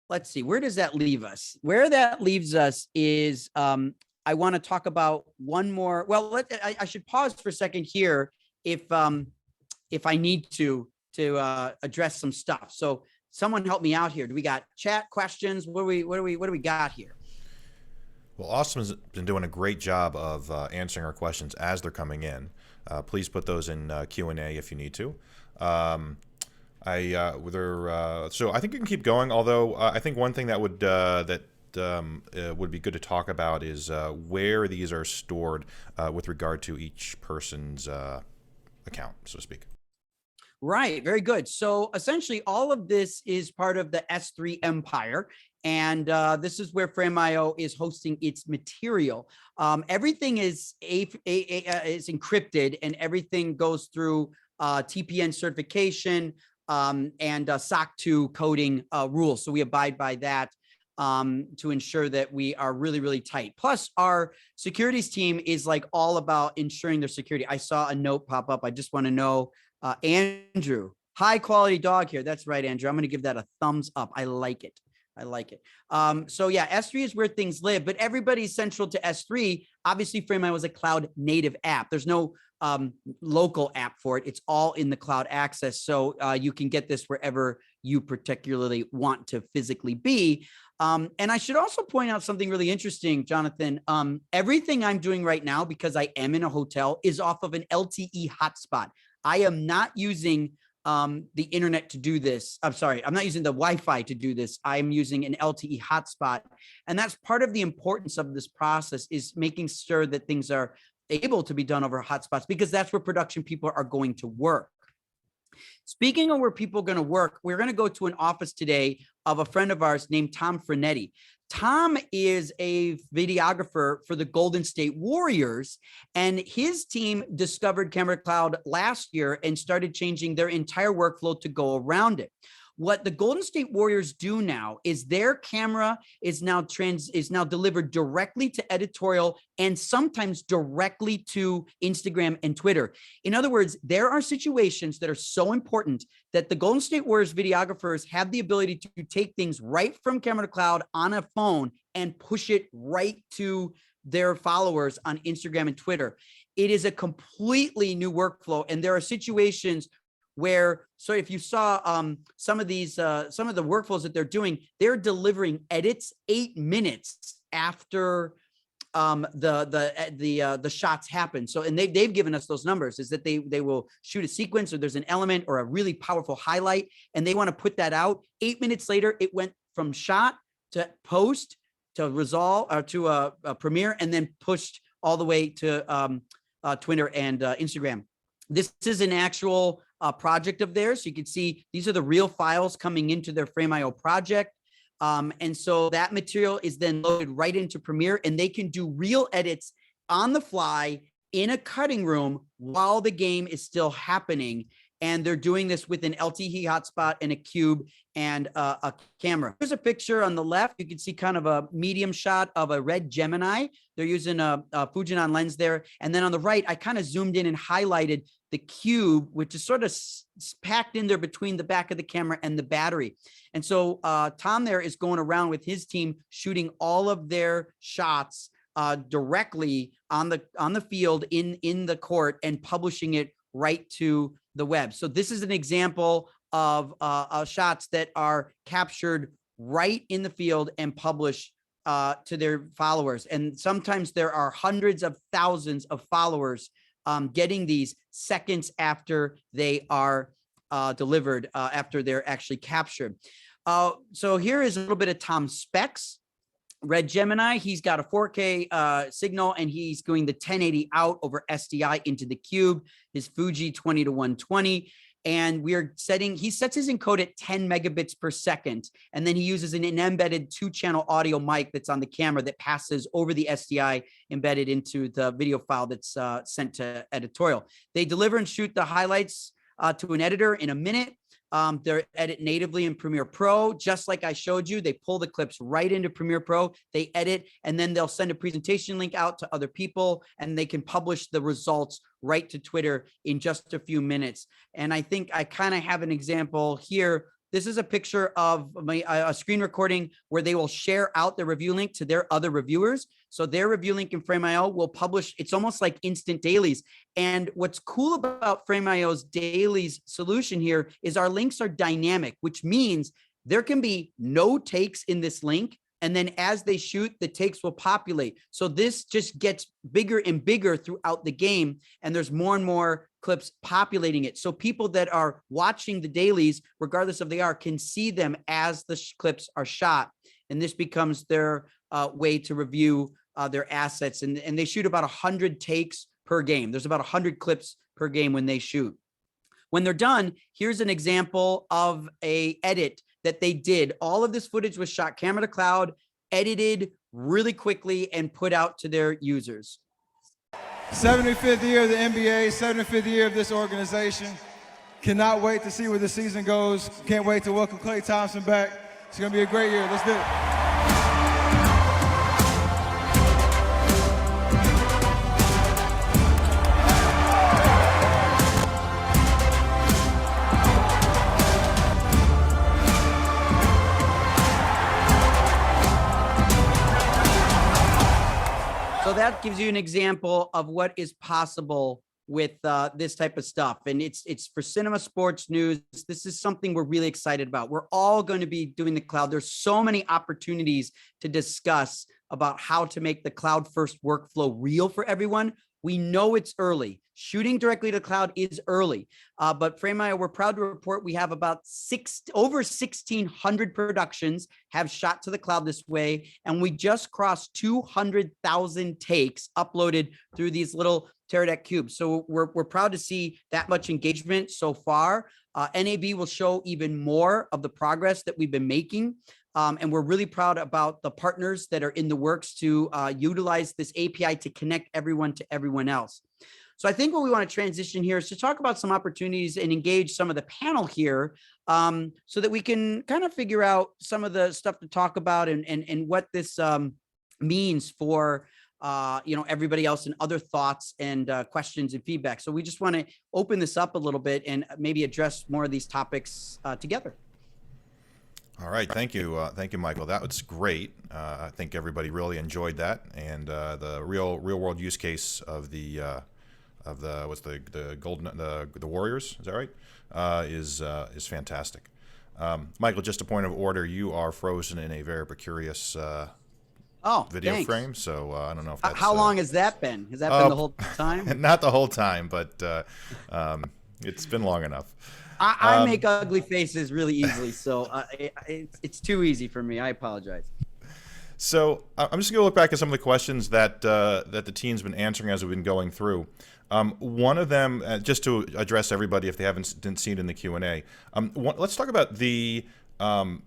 let's see, where does that leave us? Where that leaves us is I want to talk about one more. Well, I should pause for a second here if I need to address some stuff. So someone help me out here. Do we got chat questions? What do we got here? Well, Austin's been doing a great job of answering our questions as they're coming in. Please put those in Q&A if you need to. So I think you can keep going. Although I think one thing that would be good to talk about is where these are stored with regard to each person's account, so to speak. Right. Very good. So essentially, all of this is part of the S3 empire. And this is where Frame.io is hosting its material. Everything is encrypted, and everything goes through TPN certification and SOC 2 coding rules. So we abide by that to ensure that we are really, really tight. Plus, our securities team is like all about ensuring their security. I saw a note pop up. I just want to know, Andrew, high quality dog here. That's right, Andrew. I'm going to give that a thumbs up. I like it. I like it. So yeah, S3 is where things live, but everybody's central to S3. Obviously, Frame.io is a cloud native app. There's no local app for it. It's all in the cloud access. So you can get this wherever you particularly want to physically be. And I should also point out something really interesting, Jonathan. Everything I'm doing right now, because I am in a hotel, is off of an LTE hotspot. I am not using the internet to do this. I'm sorry, I'm not using the Wi-Fi to do this. I'm using an LTE hotspot. And that's part of the importance of this process, is making sure that things are able to be done over hotspots, because that's where production people are going to work. Speaking of where people are going to work, we're going to go to an office today of a friend of ours named Tom Frenetti. Tom is a videographer for the Golden State Warriors, and his team discovered Camera Cloud last year and started changing their entire workflow to go around it. What the Golden State Warriors do now is their camera is now delivered directly to editorial and sometimes directly to Instagram and Twitter. In other words, there are situations that are so important that the Golden State Warriors videographers have the ability to take things right from Camera Cloud on a phone and push it right to their followers on Instagram and Twitter. it is a completely new workflow. And there are situations where, so if you saw some of the workflows that they're delivering edits 8 minutes after the shots happen. So, and they've given us those numbers, is that they will shoot a sequence, or there's an element or a really powerful highlight, and they want to put that out. 8 minutes later, it went from shot to post to resolve, or to a premiere, and then pushed all the way to Twitter and Instagram. This is an actual project of theirs. So you can see these are the real files coming into their Frame.io project. And so that material is then loaded right into Premiere, and they can do real edits on the fly in a cutting room while the game is still happening. And they're doing this with an LTE hotspot and a cube and a camera. Here's a picture on the left. You can see kind of a medium shot of a red Gemini. They're using a Fujinon lens there. And then on the right, I kind of zoomed in and highlighted the cube, which is sort of packed in there between the back of the camera and the battery. And so Tom there is going around with his team, shooting all of their shots directly on the field in the court, and publishing it right to the web. So this is an example of shots that are captured right in the field and published to their followers. And sometimes there are hundreds of thousands of followers getting these seconds after they are delivered, after they're actually captured. So here is a little bit of Tom's specs. Red Gemini, he's got a 4K signal, and he's going the 1080 out over SDI into the cube, his Fuji 20-120. And he sets his encode at 10 megabits per second. And then he uses an embedded 2-channel audio mic that's on the camera that passes over the SDI embedded into the video file that's sent to editorial. They deliver and shoot the highlights to an editor in a minute. They're edit natively in Premiere Pro, just like I showed you. They pull the clips right into Premiere Pro, they edit, and then they'll send a presentation link out to other people, and they can publish the results right to Twitter in just a few minutes. And I think I kind of have an example here. This is a picture of a screen recording where they will share out the review link to their other reviewers. So their review link in Frame.io will publish. It's almost like instant dailies. And what's cool about Frame.io's dailies solution here is our links are dynamic, which means there can be no takes in this link. And then as they shoot, the takes will populate. So this just gets bigger and bigger throughout the game. And there's more and more clips populating it. So people that are watching the dailies, regardless of they are, can see them as the clips are shot. And this becomes their way to review their assets. And they shoot about 100 takes per game. There's about 100 clips per game when they shoot. When they're done, here's an example of a edit that they did. All of this footage was shot camera to cloud, edited really quickly, and put out to their users. 75th year of the NBA, 75th year of this organization. Cannot wait to see where the season goes. Can't wait to welcome Klay Thompson back. It's going to be a great year. Let's do it. So that gives you an example of what is possible with this type of stuff. And it's for cinema, sports, news. This is something we're really excited about. We're all going to be doing the cloud. There's so many opportunities to discuss about how to make the cloud first workflow real for everyone. We know it's early. Shooting directly to the cloud is early, but Frame.io, we're proud to report we have about over 1,600 productions have shot to the cloud this way, and we just crossed 200,000 takes uploaded through these little Teradek cubes. So we're proud to see that much engagement so far. NAB will show even more of the progress that we've been making. And we're really proud about the partners that are in the works to utilize this API to connect everyone to everyone else. So I think what we want to transition here is to talk about some opportunities and engage some of the panel here so that we can kind of figure out some of the stuff to talk about and what this means for everybody else, and other thoughts and questions and feedback. So we just want to open this up a little bit and maybe address more of these topics together. All right, thank you, Michael. That was great. I think everybody really enjoyed that, and the real world use case of the the golden the Warriors, is that right? Is fantastic. Michael, just a point of order, you are frozen in a very precarious video thanks. frame, so I don't know if that's how long has that been? Has that been the whole time? Not the whole time, but it's been long enough. I make ugly faces really easily, so it's too easy for me. I apologize. So I'm just going to look back at some of the questions that that the team's been answering as we've been going through. One of them, just to address everybody if they didn't see it in the Q&A, let's talk about the workflow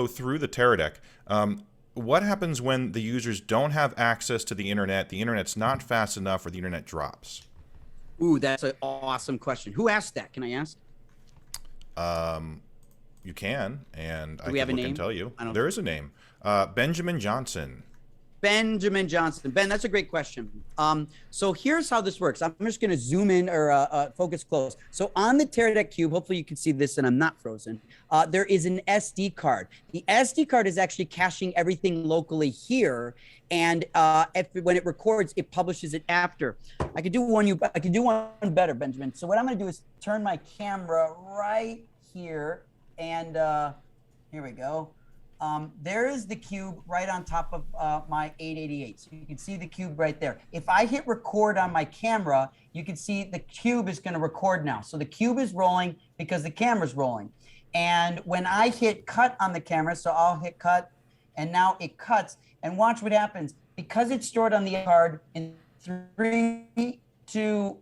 through the tCtoC. What happens when the users don't have access to the internet's not fast enough, or the internet drops? Ooh, that's an awesome question. Who asked that? Can I ask? You can, and I we have can a look name? and tell you. I don't- There is a name. Benjamin Johnson. Benjamin Johnson. Ben, that's a great question. So here's how this works. I'm just going to zoom in or focus close. So on the tCtoC cube, hopefully you can see this and I'm not frozen. There is an SD card. The SD card is actually caching everything locally here. And when it records, it publishes it after. I could do one better, Benjamin. So what I'm going to do is turn my camera right here. And here we go. There is the cube right on top of my 888. So you can see the cube right there. If I hit record on my camera, you can see the cube is going to record now. So the cube is rolling because the camera's rolling. And when I hit cut on the camera, so I'll hit cut, and now it cuts. And watch what happens. Because it's stored on the card in 3, 2,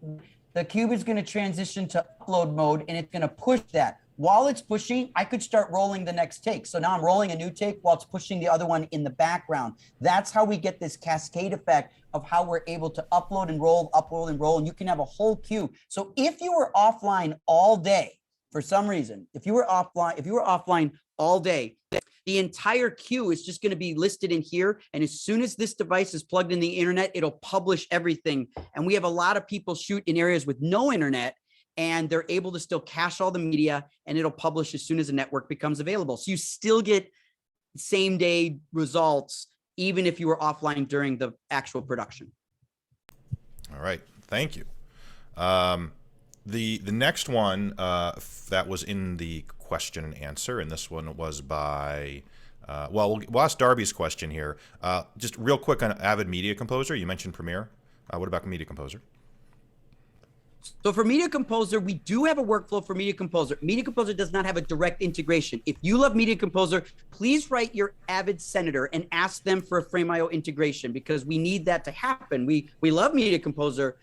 the cube is going to transition to upload mode, and it's going to push that. While it's pushing, I could start rolling the next take. So now I'm rolling a new take while it's pushing the other one in the background. That's how we get this cascade effect of how we're able to upload and roll, and you can have a whole queue. So if you were offline all day, for some reason, if you were offline all day, the entire queue is just going to be listed in here. And as soon as this device is plugged in the internet, it'll publish everything. And we have a lot of people shoot in areas with no internet, and they're able to still cache all the media, and it'll publish as soon as the network becomes available. So you still get same day results, even if you were offline during the actual production. All right, thank you. The next one that was in the question and answer, and this one was by, we'll ask Darby's question here. Just real quick on Avid Media Composer, you mentioned Premiere. What about Media Composer? So for Media Composer, we do have a workflow for Media Composer. Media Composer does not have a direct integration. If you love Media Composer, please write your Avid senator and ask them for a Frame.io integration, because we need that to happen. We love Media Composer.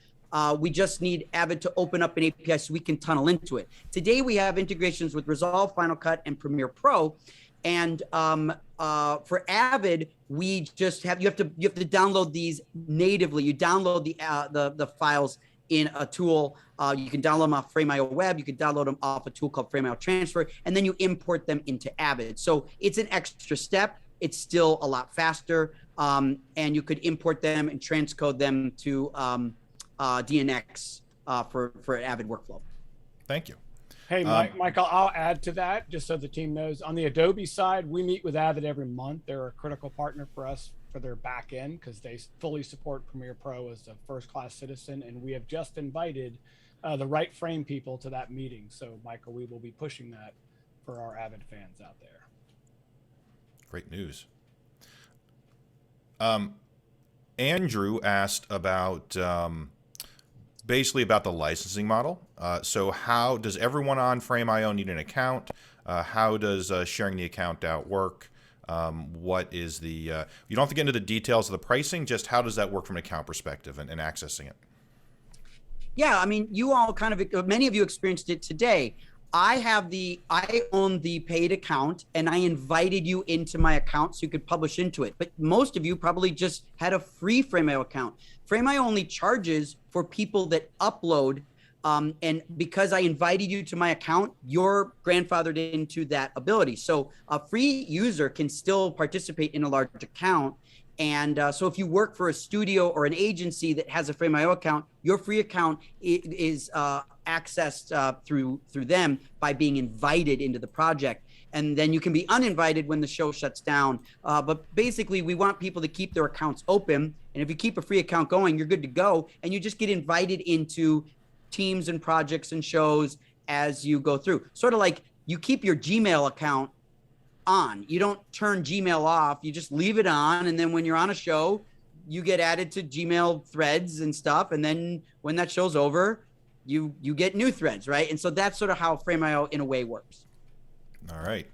We just need Avid to open up an API so we can tunnel into it. Today, we have integrations with Resolve, Final Cut, and Premiere Pro. And for Avid, we just have you have to download these natively. You download the files in a tool. You can download them off Frame.io Web. You can download them off a tool called Frame.io Transfer, and then you import them into Avid. So it's an extra step. It's still a lot faster, and you could import them and transcode them to DNX for an Avid workflow. Thank you. Hey, Michael, I'll add to that just so the team knows. On the Adobe side, we meet with Avid every month. They're a critical partner for us for their back end because they fully support Premiere Pro as a first-class citizen, and we have just invited the right frame people to that meeting. So, Michael, we will be pushing that for our Avid fans out there. Great news. Andrew asked about basically about the licensing model. So how does everyone on Frame.io need an account? How does sharing the account out work? What is the, you don't have to get into the details of the pricing, just how does that work from an account perspective and accessing it? Yeah, I mean, you all kind of, many of you experienced it today. I own the paid account, and I invited you into my account so you could publish into it. But most of you probably just had a free Frame.io account. Frame.io only charges for people that upload. And because I invited you to my account, you're grandfathered into that ability. So a free user can still participate in a large account. And so if you work for a studio or an agency that has a Frame.io account, your free account is accessed through them by being invited into the project. And then you can be uninvited when the show shuts down. But basically, we want people to keep their accounts open. And if you keep a free account going, you're good to go. And you just get invited into teams and projects and shows as you go through. Sort of like you keep your Gmail account on. You don't turn Gmail off. You just leave it on. And then when you're on a show, you get added to Gmail threads and stuff. And then when that show's over, you get new threads, right? And so that's sort of how Frame.io in a way works. All right.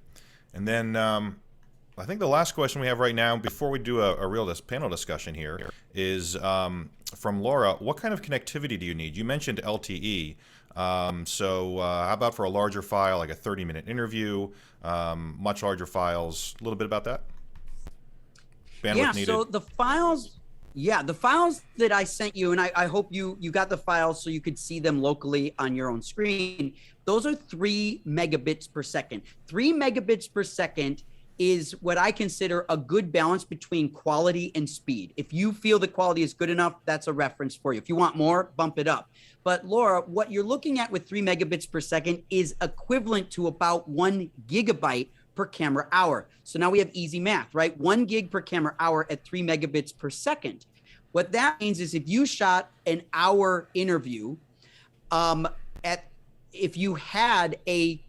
And then I think the last question we have right now, before we do a real panel discussion here, is from Laura. What kind of connectivity do you need? You mentioned LTE. So how about for a larger file, like a 30-minute interview, much larger files, a little bit about that? Bandwidth needed. So the files that I sent you, and I hope you got the files so you could see them locally on your own screen. Those are 3 megabits per second. 3 megabits per second is what I consider a good balance between quality and speed. If you feel the quality is good enough, that's a reference for you. If you want more, bump it up. But Laura, what you're looking at with 3 megabits per second is equivalent to about 1 gigabyte per camera hour. So now we have easy math, right? 1 gig per camera hour at 3 megabits per second. What that means is if you shot an hour interview, if you had a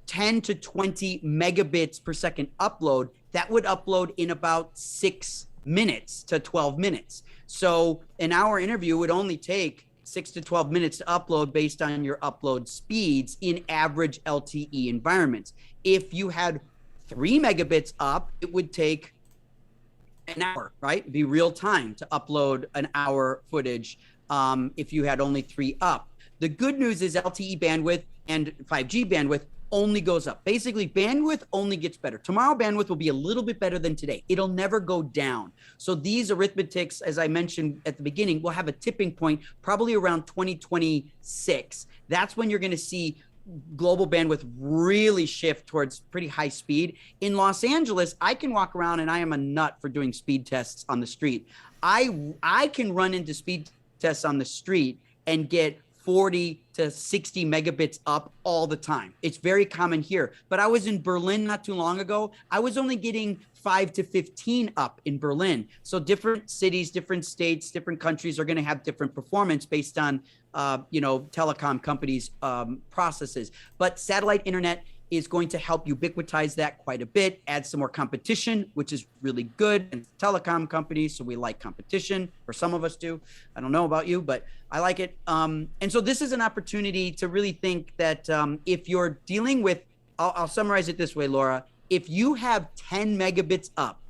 10 to 20 megabits per second upload, that would upload in about 6 minutes to 12 minutes. So an hour interview would only take 6 to 12 minutes to upload based on your upload speeds in average LTE environments. If you had 3 megabits up, it would take an hour, right? It'd be real time to upload an hour footage if you had only 3 up. The good news is LTE bandwidth and 5G bandwidth only goes up. Basically, bandwidth only gets better. Tomorrow, bandwidth will be a little bit better than today. It'll never go down. So these arithmetics, as I mentioned at the beginning, will have a tipping point probably around 2026. That's when you're going to see global bandwidth really shift towards pretty high speed. In Los Angeles, I can walk around, and I am a nut for doing speed tests on the street. I can run into speed tests on the street and get 40 to 60 megabits up all the time. It's very common here. But I was in Berlin not too long ago. I was only getting 5 to 15 up in Berlin. So different cities, different states, different countries are going to have different performance based on, telecom companies' processes. But satellite internet is going to help ubiquitize that quite a bit, add some more competition, which is really good. And telecom companies, so we like competition, or some of us do. I don't know about you, but I like it. And so this is an opportunity to really think that if you're dealing with, I'll summarize it this way, Laura, if you have 10 megabits up,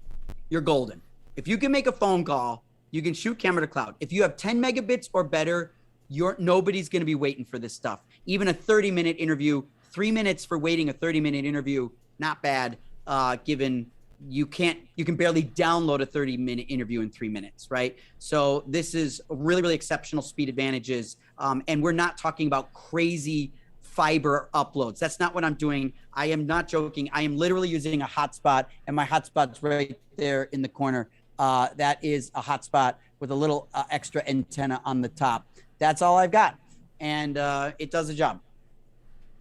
you're golden. If you can make a phone call, you can shoot camera to cloud. If you have 10 megabits or better, nobody's going to be waiting for this stuff. Even a 30-minute interview, 3 minutes for waiting a 30-minute interview, not bad, given you can barely download a 30-minute interview in 3 minutes, right? So this is really, really exceptional speed advantages. And we're not talking about crazy fiber uploads. That's not what I'm doing. I am not joking. I am literally using a hotspot, and my hotspot's right there in the corner. That is a hotspot with a little extra antenna on the top. That's all I've got. And it does the job.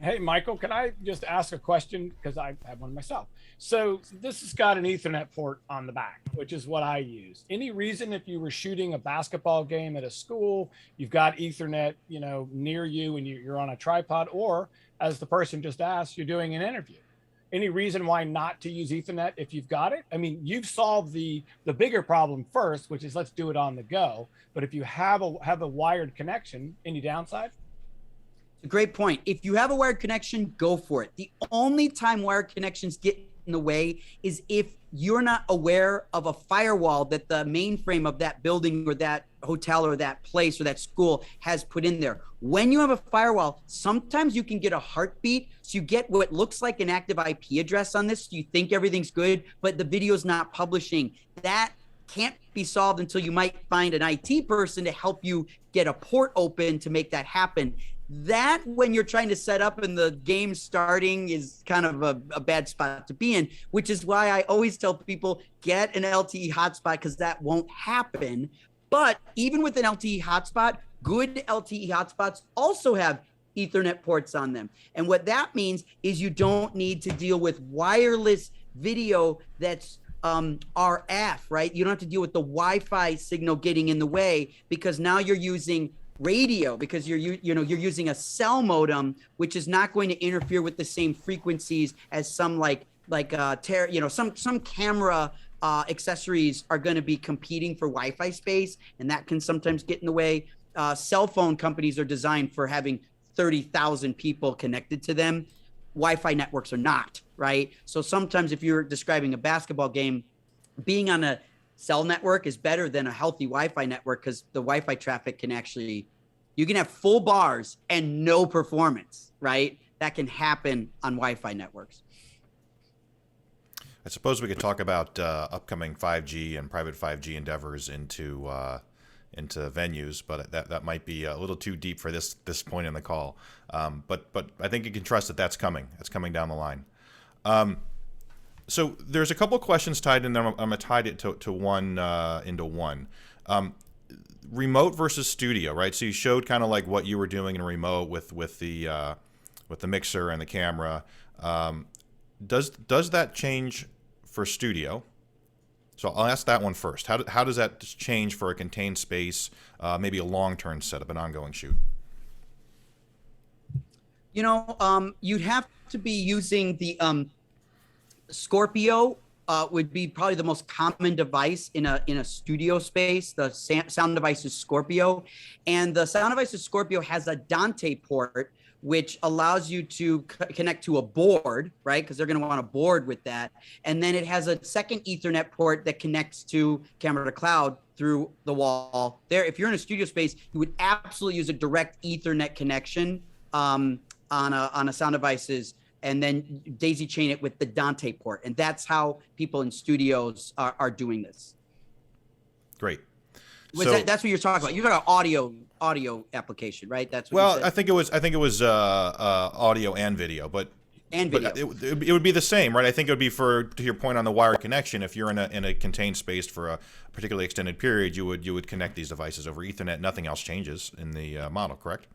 Hey, Michael, can I just ask a question? Because I have one myself. So this has got an Ethernet port on the back, which is what I use. Any reason if you were shooting a basketball game at a school, you've got Ethernet, near you and you're on a tripod, or as the person just asked, you're doing an interview. Any reason why not to use Ethernet if you've got it? I mean, you've solved the bigger problem first, which is let's do it on the go. But if you have a wired connection, any downside? Great point. If you have a wired connection, go for it. The only time wired connections get in the way is if you're not aware of a firewall that the mainframe of that building or that hotel or that place or that school has put in there. When you have a firewall, sometimes you can get a heartbeat. So you get what looks like an active IP address on this. You think everything's good, but the video's not publishing. That can't be solved until you might find an IT person to help you get a port open to make that happen. That, when you're trying to set up and the game starting, is kind of a bad spot to be in, which is why I always tell people get an LTE hotspot, because that won't happen. But even with an LTE hotspot, good LTE hotspots also have Ethernet ports on them. And what that means is you don't need to deal with wireless video that's RF, right? You don't have to deal with the Wi-Fi signal getting in the way, because now you're using radio, because you're using a cell modem, which is not going to interfere with the same frequencies as some some camera accessories are going to be competing for Wi-Fi space, and that can sometimes get in the way. Cell phone companies are designed for having 30,000 people connected to them. Wi-Fi networks are not, right? So sometimes if you're describing a basketball game, being on a cell network is better than a healthy Wi-Fi network, because the Wi-Fi traffic you can have full bars and no performance, right? That can happen on Wi-Fi networks. I suppose we could talk about upcoming 5G and private 5G endeavors into venues, but that might be a little too deep for this point in the call. But I think you can trust that that's coming. It's coming down the line. So there's a couple questions tied in there. I'm gonna tie it to one into one. Remote versus studio, right? So you showed kind of like what you were doing in remote with the mixer and the camera. Does that change for studio? So I'll ask that one first. How does that change for a contained space, maybe a long-term setup, an ongoing shoot? You'd have to be using the Scorpio. Would be probably the most common device in a studio space. The sound device is Scorpio, and the sound device is Scorpio has a Dante port, which allows you to connect to a board, right? Because they're going to want a board with that. And then it has a second Ethernet port that connects to camera to cloud through the wall there. If you're in a studio space, you would absolutely use a direct Ethernet connection on a sound devices, and then daisy chain it with the Dante port. And that's how people in studios are doing this. Great. That's what you're talking about. You're talking about audio application, right? That's what you said. I think it was audio and video, but it would be the same, right? I think it would be, to your point on the wired connection, if you're in a contained space for a particularly extended period, you would connect these devices over Ethernet. Nothing else changes in the model, correct?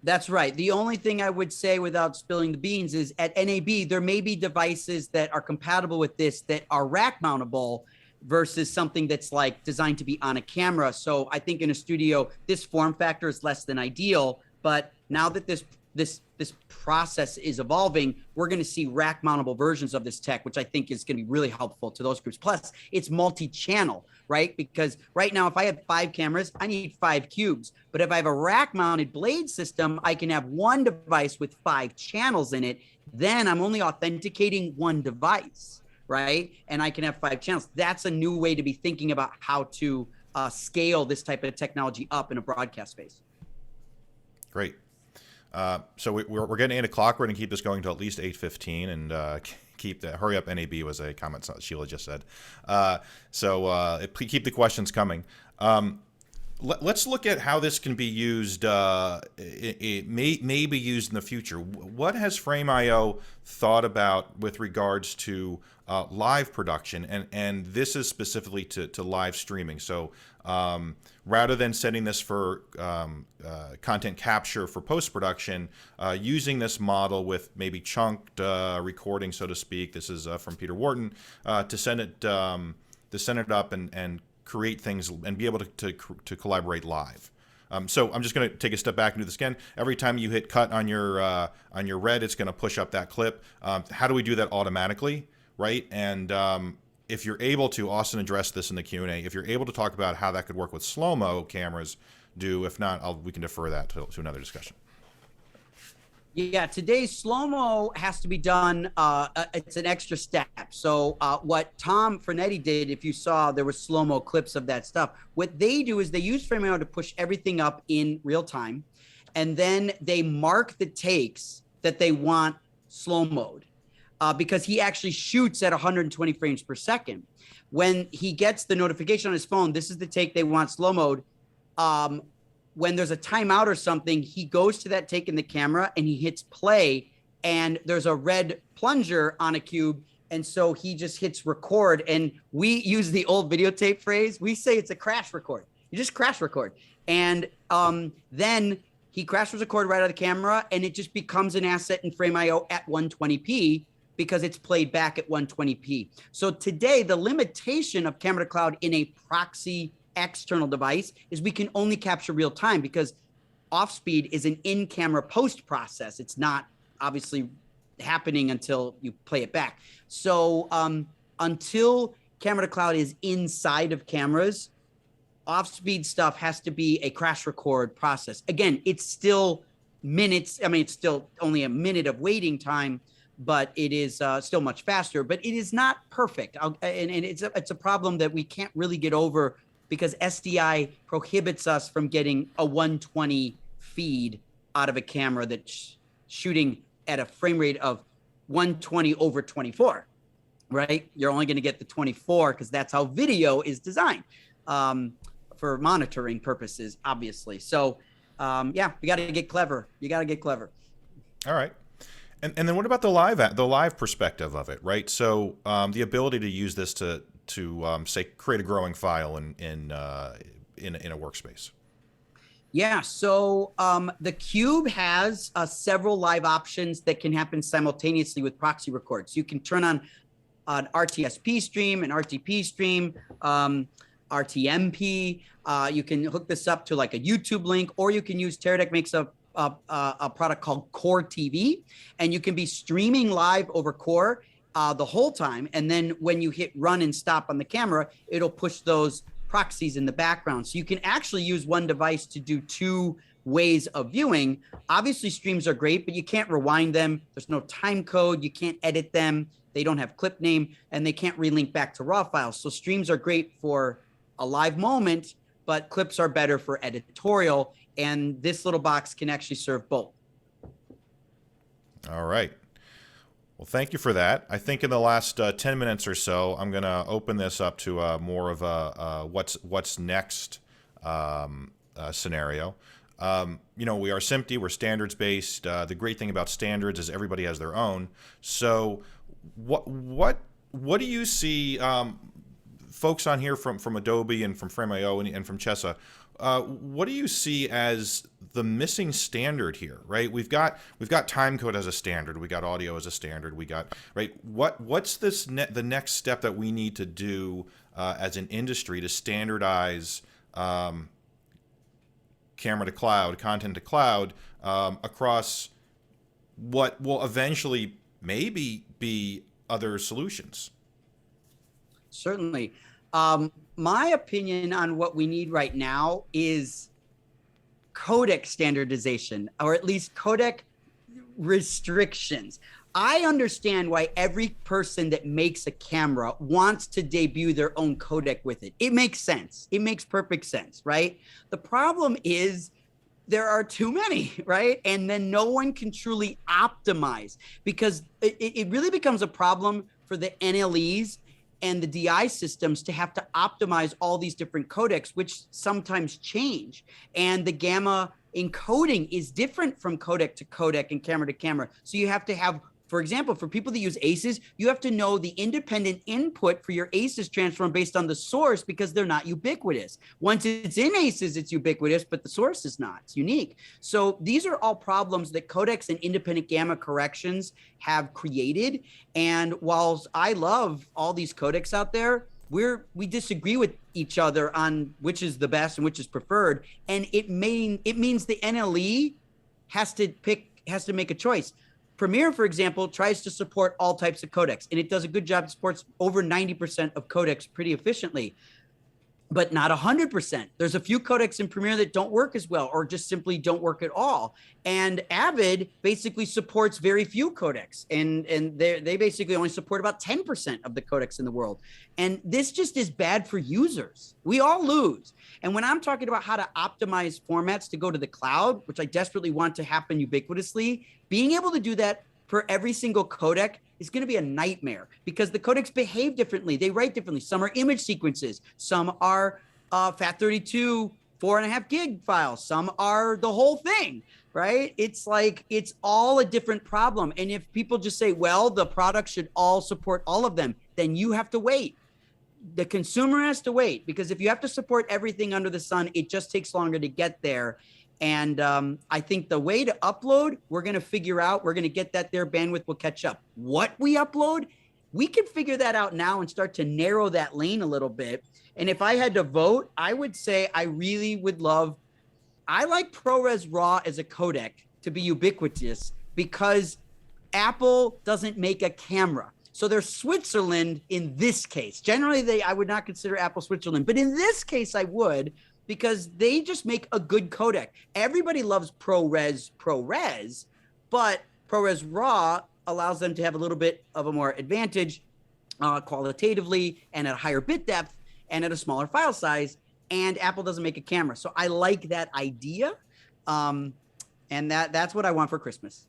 That's right. The only thing I would say without spilling the beans is at NAB, there may be devices that are compatible with this that are rack mountable versus something that's like designed to be on a camera. So I think in a studio, this form factor is less than ideal. But now that this process is evolving, we're going to see rack mountable versions of this tech, which I think is going to be really helpful to those groups. Plus, it's multi-channel, right? Because right now, if I have 5 cameras, I need 5 cubes. But if I have a rack mounted blade system, I can have one device with 5 channels in it. Then I'm only authenticating one device, right? And I can have 5 channels. That's a new way to be thinking about how to scale this type of technology up in a broadcast space. Great. So we're getting 8 o'clock. We're going to keep this going to at least 8:15, and keep that. Hurry up, NAB was a comment Sheila just said. So keep the questions coming. Let's look at how this can be used. It may be used in the future. What has Frame.io thought about with regards to live production? And this is specifically to live streaming. So rather than setting this for content capture for post-production, using this model with maybe chunked recording, so to speak. This is from Peter Wharton, to send it up and create things and be able to collaborate live. So I'm just going to take a step back and do this again. Every time you hit cut on your red, it's going to push up that clip. How do we do that automatically, right? And if you're able to, Austin addressed this in the Q&A, if you're able to talk about how that could work with slow-mo cameras, do. If not, we can defer that to another discussion. Yeah, today's slow-mo has to be done. It's an extra step. So what Tom Frenetti did, if you saw, there were slow-mo clips of that stuff. What they do is they use Frame.io to push everything up in real time. And then they mark the takes that they want slow-mode. Because he actually shoots at 120 frames per second. When he gets the notification on his phone, this is the take they want slow mode. When there's a timeout or something, he goes to that take in the camera and he hits play, and there's a red plunger on a cube. And so he just hits record, and we use the old videotape phrase. We say it's a crash record. You just crash record. And then he crashes record right out of the camera, and it just becomes an asset in Frame.io at 120p because it's played back at 120p. So today, the limitation of Camera to Cloud in a proxy external device is we can only capture real time because off speed is an in-camera post process. It's not obviously happening until you play it back. So until Camera to Cloud is inside of cameras, off-speed stuff has to be a crash record process. Again, it's still minutes. I mean, it's still only a minute of waiting time, but it is still much faster. But it is not perfect, and it's a problem that we can't really get over because SDI prohibits us from getting a 120 feed out of a camera that's shooting at a frame rate of 120 over 24, right? You're only going to get the 24 because that's how video is designed for monitoring purposes, obviously. So yeah, we got to get clever. You got to get clever. All right. And then what about the live perspective of it, right? So the ability to use this to say create a growing file in a workspace. Yeah, so the Cube has several live options that can happen simultaneously with proxy records. You can turn on an RTSP stream, an RTP stream, RTMP. You can hook this up to like a YouTube link, or you can use tCtoC makes a product called Core TV, and you can be streaming live over Core the whole time. And then when you hit run and stop on the camera, it'll push those proxies in the background. So you can actually use one device to do two ways of viewing. Obviously, streams are great, but you can't rewind them. There's no time code. You can't edit them. They don't have clip name, and they can't relink back to raw files. So streams are great for a live moment, but clips are better for editorial. And this little box can actually serve both. All right. Well, thank you for that. I think in the last 10 minutes or so, I'm going to open this up to more of a what's next scenario. You know, we are SMPTE, we're standards based. The great thing about standards is everybody has their own. So what do you see, folks on here from Adobe and from Frame.io and from Chessa, what do you see as the missing standard here, right? We've got time code as a standard, we got audio as a standard, we got, right? What's the next step that we need to do as an industry to standardize camera to cloud, content to cloud across what will eventually maybe be other solutions? Certainly. My opinion on what we need right now is codec standardization, or at least codec restrictions. I understand why every person that makes a camera wants to debut their own codec with it. It makes sense. It makes perfect sense, right? The problem is there are too many, right? And then no one can truly optimize, because it really becomes a problem for the NLEs and the DI systems to have to optimize all these different codecs, which sometimes change. And the gamma encoding is different from codec to codec and camera to camera. So you have to have, for example, for people that use ACEs, you have to know the independent input for your ACEs transform based on the source, because they're not ubiquitous. Once it's in ACEs, it's ubiquitous, but the source is not. It's unique. So these are all problems that codecs and independent gamma corrections have created. And whilst I love all these codecs out there, we disagree with each other on which is the best and which is preferred. And it means the NLE has to make a choice. Premiere, for example, tries to support all types of codecs, and it does a good job. It supports over 90% of codecs pretty efficiently, but not 100%. There's a few codecs in Premiere that don't work as well, or just simply don't work at all. And Avid basically supports very few codecs, and they basically only support about 10% of the codecs in the world. And this just is bad for users. We all lose. And when I'm talking about how to optimize formats to go to the cloud, which I desperately want to happen ubiquitously, being able to do that for every single codec is going to be a nightmare, because the codecs behave differently. They write differently. Some are image sequences. Some are FAT32 4.5 gig files. Some are the whole thing, right? It's like, it's all a different problem. And if people just say, well, the product should all support all of them, then you have to wait. The consumer has to wait, because if you have to support everything under the sun, it just takes longer to get there. And I think the way to upload, we're going to figure out, we're going to get that there, bandwidth will catch up. What we upload, we can figure that out now and start to narrow that lane a little bit. And if I had to vote, I would say I really would love, I like ProRes RAW as a codec to be ubiquitous because Apple doesn't make a camera. So they're Switzerland in this case. Generally, I would not consider Apple Switzerland, but in this case, I would, because they just make a good codec. Everybody loves ProRes, but ProRes RAW allows them to have a little bit of a more advantage qualitatively and at a higher bit depth and at a smaller file size. And Apple doesn't make a camera. So I like that idea. And that's what I want for Christmas.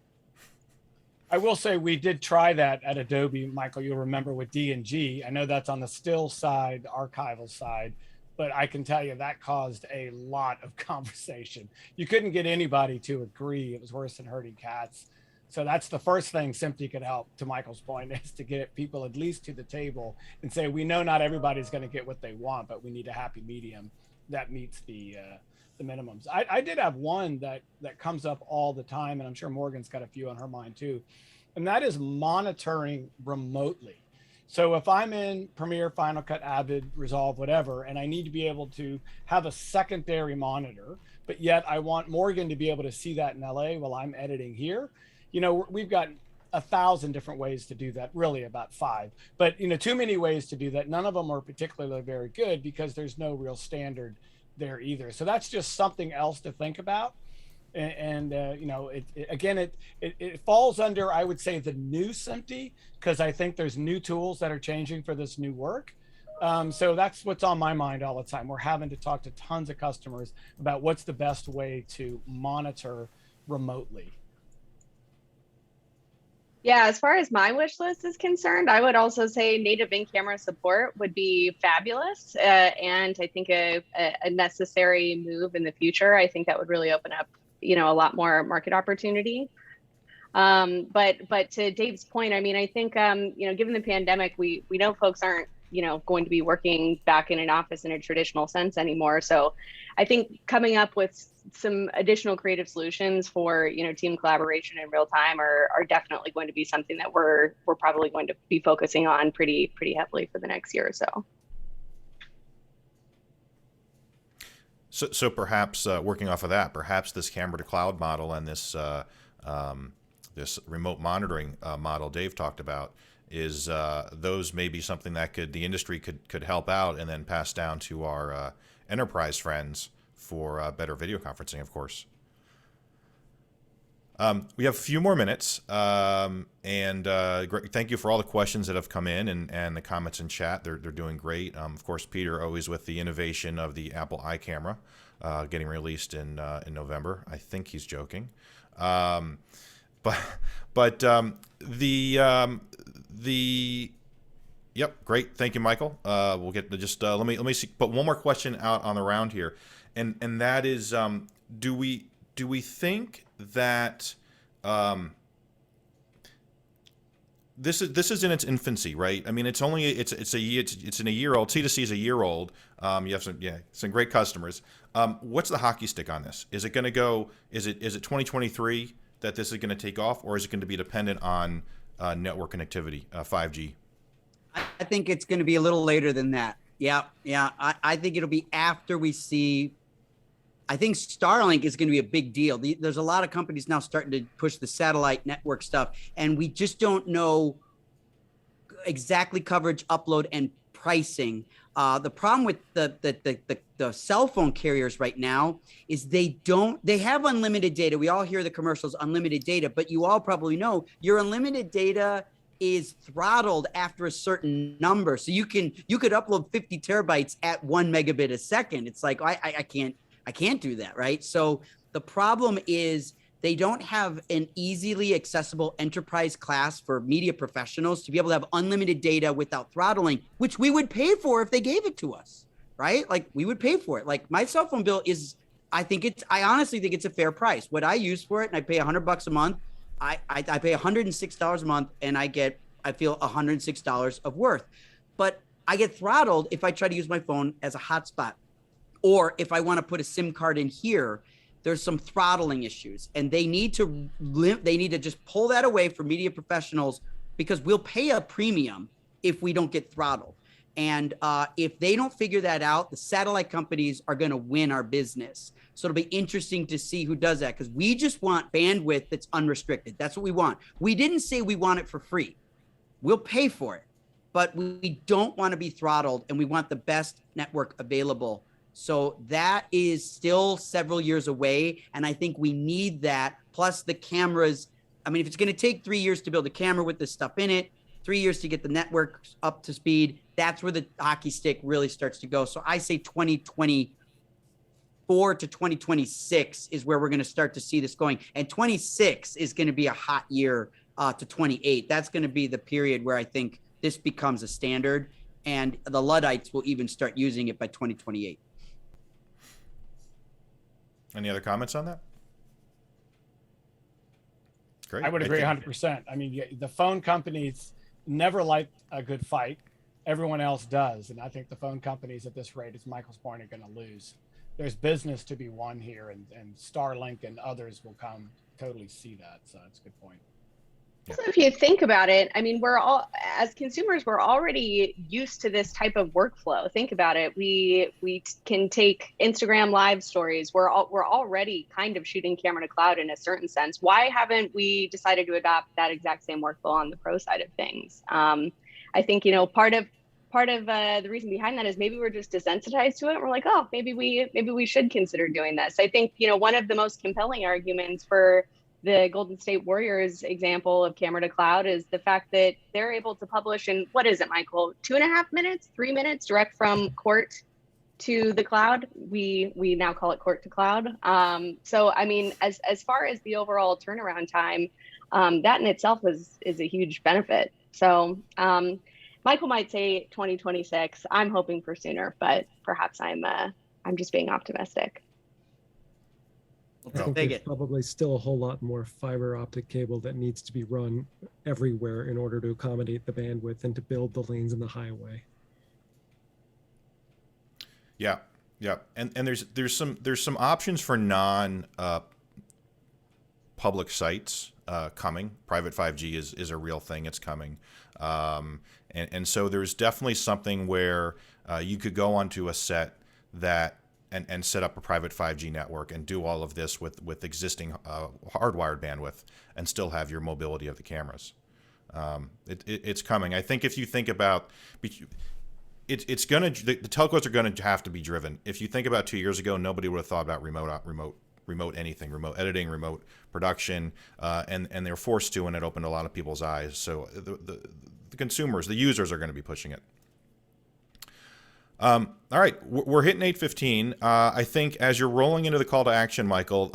I will say we did try that at Adobe, Michael, you'll remember with D&G. I know that's on the still side, the archival side, but I can tell you that caused a lot of conversation. You couldn't get anybody to agree. It was worse than herding cats. So that's the first thing SMPTE could help, to Michael's point, is to get people at least to the table and say, we know not everybody's going to get what they want, but we need a happy medium that meets the minimums. I did have one that comes up all the time, and I'm sure Morgan's got a few on her mind too, and that is monitoring remotely. So if I'm in Premiere, Final Cut, Avid, Resolve, whatever, and I need to be able to have a secondary monitor, but yet I want Morgan to be able to see that in LA while I'm editing here. You know, we've got 1,000 different ways to do that, really about 5, but you know, too many ways to do that. None of them are particularly very good because there's no real standard there either. So that's just something else to think about. And you know, it falls under, I would say, the new SMPTE, because I think there's new tools that are changing for this new work. So that's what's on my mind all the time. We're having to talk to tons of customers about what's the best way to monitor remotely. Yeah, as far as my wish list is concerned, I would also say native in-camera support would be fabulous, and I think a necessary move in the future. I think that would really open up, you know, a lot more market opportunity. But to Dave's point, I mean, I think you know, given the pandemic, we know folks aren't, you know, going to be working back in an office in a traditional sense anymore. So I think coming up with some additional creative solutions for, you know, team collaboration in real time are definitely going to be something that we're probably going to be focusing on pretty heavily for the next year or so. So perhaps working off of that, perhaps this camera to cloud model and this this remote monitoring model Dave talked about is those may be something that the industry could help out and then pass down to our enterprise friends for better video conferencing, of course. We have a few more minutes, and thank you for all the questions that have come in and the comments in chat. They're doing great. Of course, Peter always with the innovation of the Apple iCamera getting released in November. I think he's joking, but yep, great. Thank you, Michael. We'll get to just let me put one more question out on the round here, and that is, do we think that this is in its infancy, right? I mean, it's in a year old. C2c is a year old. You have some great customers. What's the hockey stick on this? Is it going to go? Is it 2023 that this is going to take off, or is it going to be dependent on network connectivity, 5G? I think it's going to be a little later than that. Yeah. I think it'll be after we see. I think Starlink is going to be a big deal. There's a lot of companies now starting to push the satellite network stuff, and we just don't know exactly coverage, upload, and pricing. The problem with the cell phone carriers right now is they have unlimited data. We all hear the commercials, unlimited data, but you all probably know your unlimited data is throttled after a certain number. So you could upload 50 terabytes at 1 megabit a second. It's like, I can't do that, right? So the problem is they don't have an easily accessible enterprise class for media professionals to be able to have unlimited data without throttling, which we would pay for if they gave it to us, right? Like we would pay for it. Like my cell phone bill is, I honestly think it's a fair price. What I use for it, and I pay $100 a month, I pay $106 a month, and I feel $106 of worth. But I get throttled if I try to use my phone as a hotspot, or if I want to put a SIM card in here. there's some throttling issues, and they need to just pull that away for media professionals, because we'll pay a premium if we don't get throttled. And if they don't figure that out, the satellite companies are going to win our business. So it'll be interesting to see who does that, because we just want bandwidth that's unrestricted. That's what we want. We didn't say we want it for free. We'll pay for it, but we don't want to be throttled, and we want the best network available. So that is still several years away, and I think we need that. Plus the cameras. I mean, if it's going to take 3 years to build a camera with this stuff in it, 3 years to get the network up to speed, that's where the hockey stick really starts to go. So I say 2024 to 2026 is where we're going to start to see this going. And 26 is going to be a hot year to 28. That's going to be the period where I think this becomes a standard, and the Luddites will even start using it by 2028. Any other comments on that? Great. I would agree 100%. I mean, the phone companies never like a good fight. Everyone else does. And I think the phone companies at this rate, as Michael's point, are going to lose. There's business to be won here, and Starlink and others will come totally see that. So that's a good point. So if you think about it, I mean, we're all, as consumers, we're already used to this type of workflow. Think about it. We can take Instagram live stories. We're already kind of shooting camera to cloud in a certain sense. Why haven't we decided to adopt that exact same workflow on the pro side of things? I think, you know, part of the reason behind that is maybe we're just desensitized to it. We're like, oh, maybe we should consider doing this. I think, you know, one of the most compelling arguments for the Golden State Warriors example of camera to cloud is the fact that they're able to publish in, what is it, Michael, 2.5 minutes, 3 minutes direct from court to the cloud. We now call it court to cloud. So, I mean, as far as the overall turnaround time, that in itself is a huge benefit. So Michael might say 2026. I'm hoping for sooner, but perhaps I'm just being optimistic. I think there's probably still a whole lot more fiber optic cable that needs to be run everywhere in order to accommodate the bandwidth and to build the lanes in the highway. Yeah, and there's some options for non public sites coming. Private 5G is a real thing. It's coming, and so there's definitely something where you could go onto a set that. And set up a private 5G network and do all of this with existing hardwired bandwidth and still have your mobility of the cameras. It's coming. I think if you think about the telcos are going to have to be driven. If you think about 2 years ago, nobody would have thought about remote anything, remote editing, remote production, and they're forced to, and it opened a lot of people's eyes. So the consumers, the users are going to be pushing it. All right, we're hitting 8:15. I think as you're rolling into the call to action, Michael,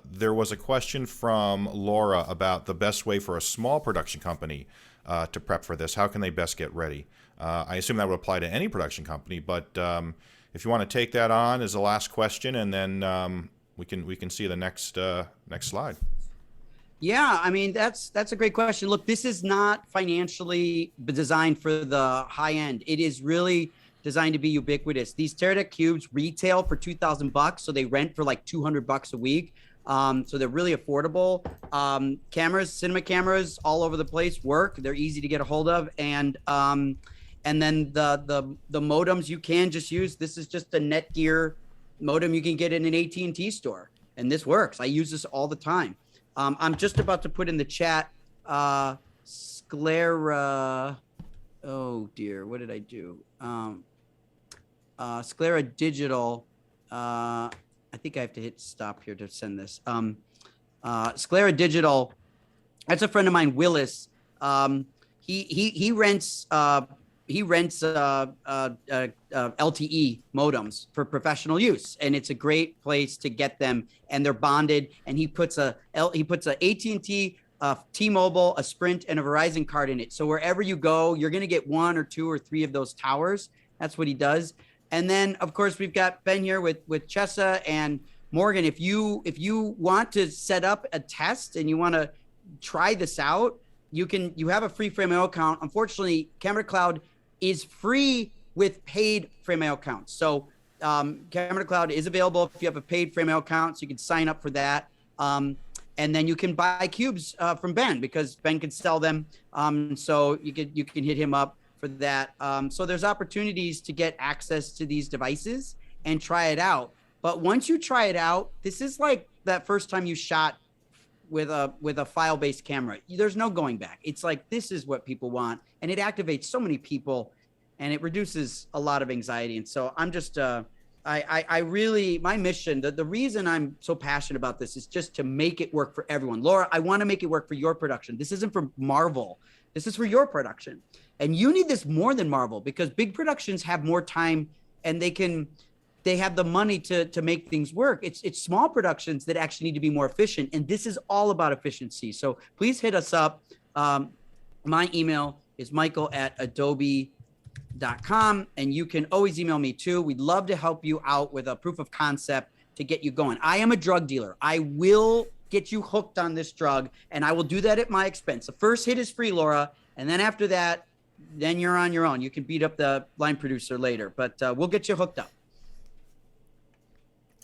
there was a question from Laura about the best way for a small production company to prep for this. How can they best get ready? I assume that would apply to any production company, but if you want to take that on as the last question, and then we can see the next slide. Yeah, I mean, that's a great question. Look, this is not financially designed for the high end. It is really designed to be ubiquitous. These tCtoC cubes retail for $2,000, so they rent for like $200 a week. So they're really affordable. Cameras, cinema cameras, all over the place work. They're easy to get a hold of, and then the modems you can just use. This is just a Netgear modem you can get in an AT&T store, and this works. I use this all the time. I'm just about to put in the chat. Sclera. Oh dear, what did I do? Sclera Digital. I think I have to hit stop here to send this. Sclera Digital. That's a friend of mine, Willis. He rents LTE modems for professional use, and it's a great place to get them. And they're bonded. And he puts a AT&T, T-Mobile, a Sprint, and a Verizon card in it. So wherever you go, you're going to get 1 or 2 or 3 of those towers. That's what he does. And then, of course, we've got Ben here with Chesa and Morgan. If you want to set up a test and you want to try this out, you have a free Frame.io account. Unfortunately, Camera Cloud is free with paid Frame.io accounts. So Camera Cloud is available if you have a paid frame account, so you can sign up for that. And then you can buy cubes from Ben, because Ben can sell them. So you can hit him up for that. So there's opportunities to get access to these devices and try it out. But once you try it out, this is like that first time you shot with a file-based camera. There's no going back. It's like, this is what people want, and it activates so many people, and it reduces a lot of anxiety. And so I'm just I really, my mission, the reason I'm so passionate about this is just to make it work for everyone. Laura, I want to make it work for your production. This isn't for Marvel. This is for your production. And you need this more than Marvel, because big productions have more time, and they have the money to make things work. It's small productions that actually need to be more efficient. And this is all about efficiency. So please hit us up. My email is michael@adobe.com, and you can always email me too. We'd love to help you out with a proof of concept to get you going. I am a drug dealer. I will get you hooked on this drug, and I will do that at my expense. The first hit is free, Laura. And then after that, then you're on your own. You can beat up the line producer later, but we'll get you hooked up.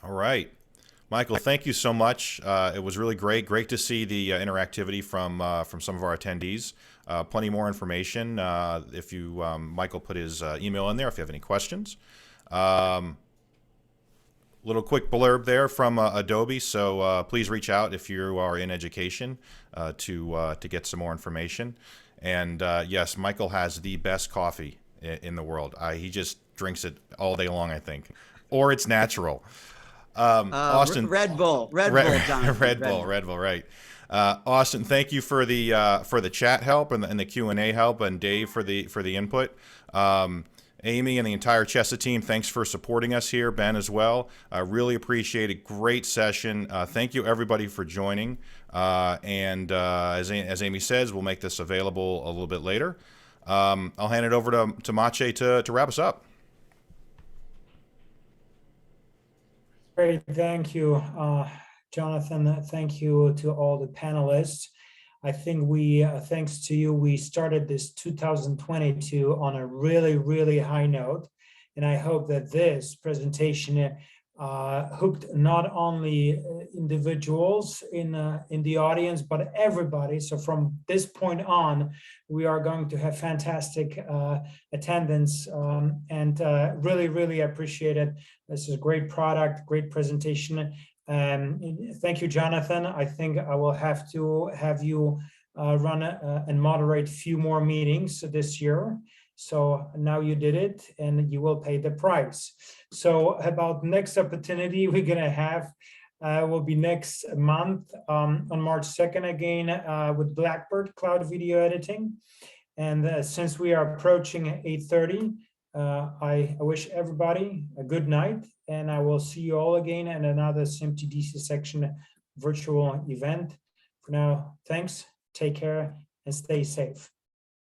All right. Michael, thank you so much. It was really great. Great to see the interactivity from some of our attendees. Plenty more information. If you, Michael put his email in there if you have any questions. Little quick blurb there from Adobe. So please reach out if you are in education to get some more information. And yes, Michael has the best coffee in the world. He just drinks it all day long, I think, or it's natural. Austin, Red Bull, Jonathan. Red Bull, right. Austin, thank you for the chat help and the Q&A help, and Dave for the input. Amy and the entire Chessa team, thanks for supporting us here. Ben as well. I really appreciate it. Great session. Thank you everybody for joining. And as Amy says, we'll make this available a little bit later. I'll hand it over to Maciej to wrap us up. Great, thank you, Jonathan. Thank you to all the panelists. I think thanks to you, we started this 2022 on a really, really high note. And I hope that this presentation hooked not only individuals in the audience, but everybody. So from this point on, we are going to have fantastic attendance, and really, really appreciate it. This is a great product, great presentation. Thank you, Jonathan. I think I will have to have you run and moderate a few more meetings this year. So now you did it, and you will pay the price. So about next opportunity we're gonna have will be next month on March 2nd again with Blackbird Cloud Video Editing. And since we are approaching 8:30, I wish everybody a good night, and I will see you all again in another SMPTE DC section virtual event. For now, thanks, take care, and stay safe.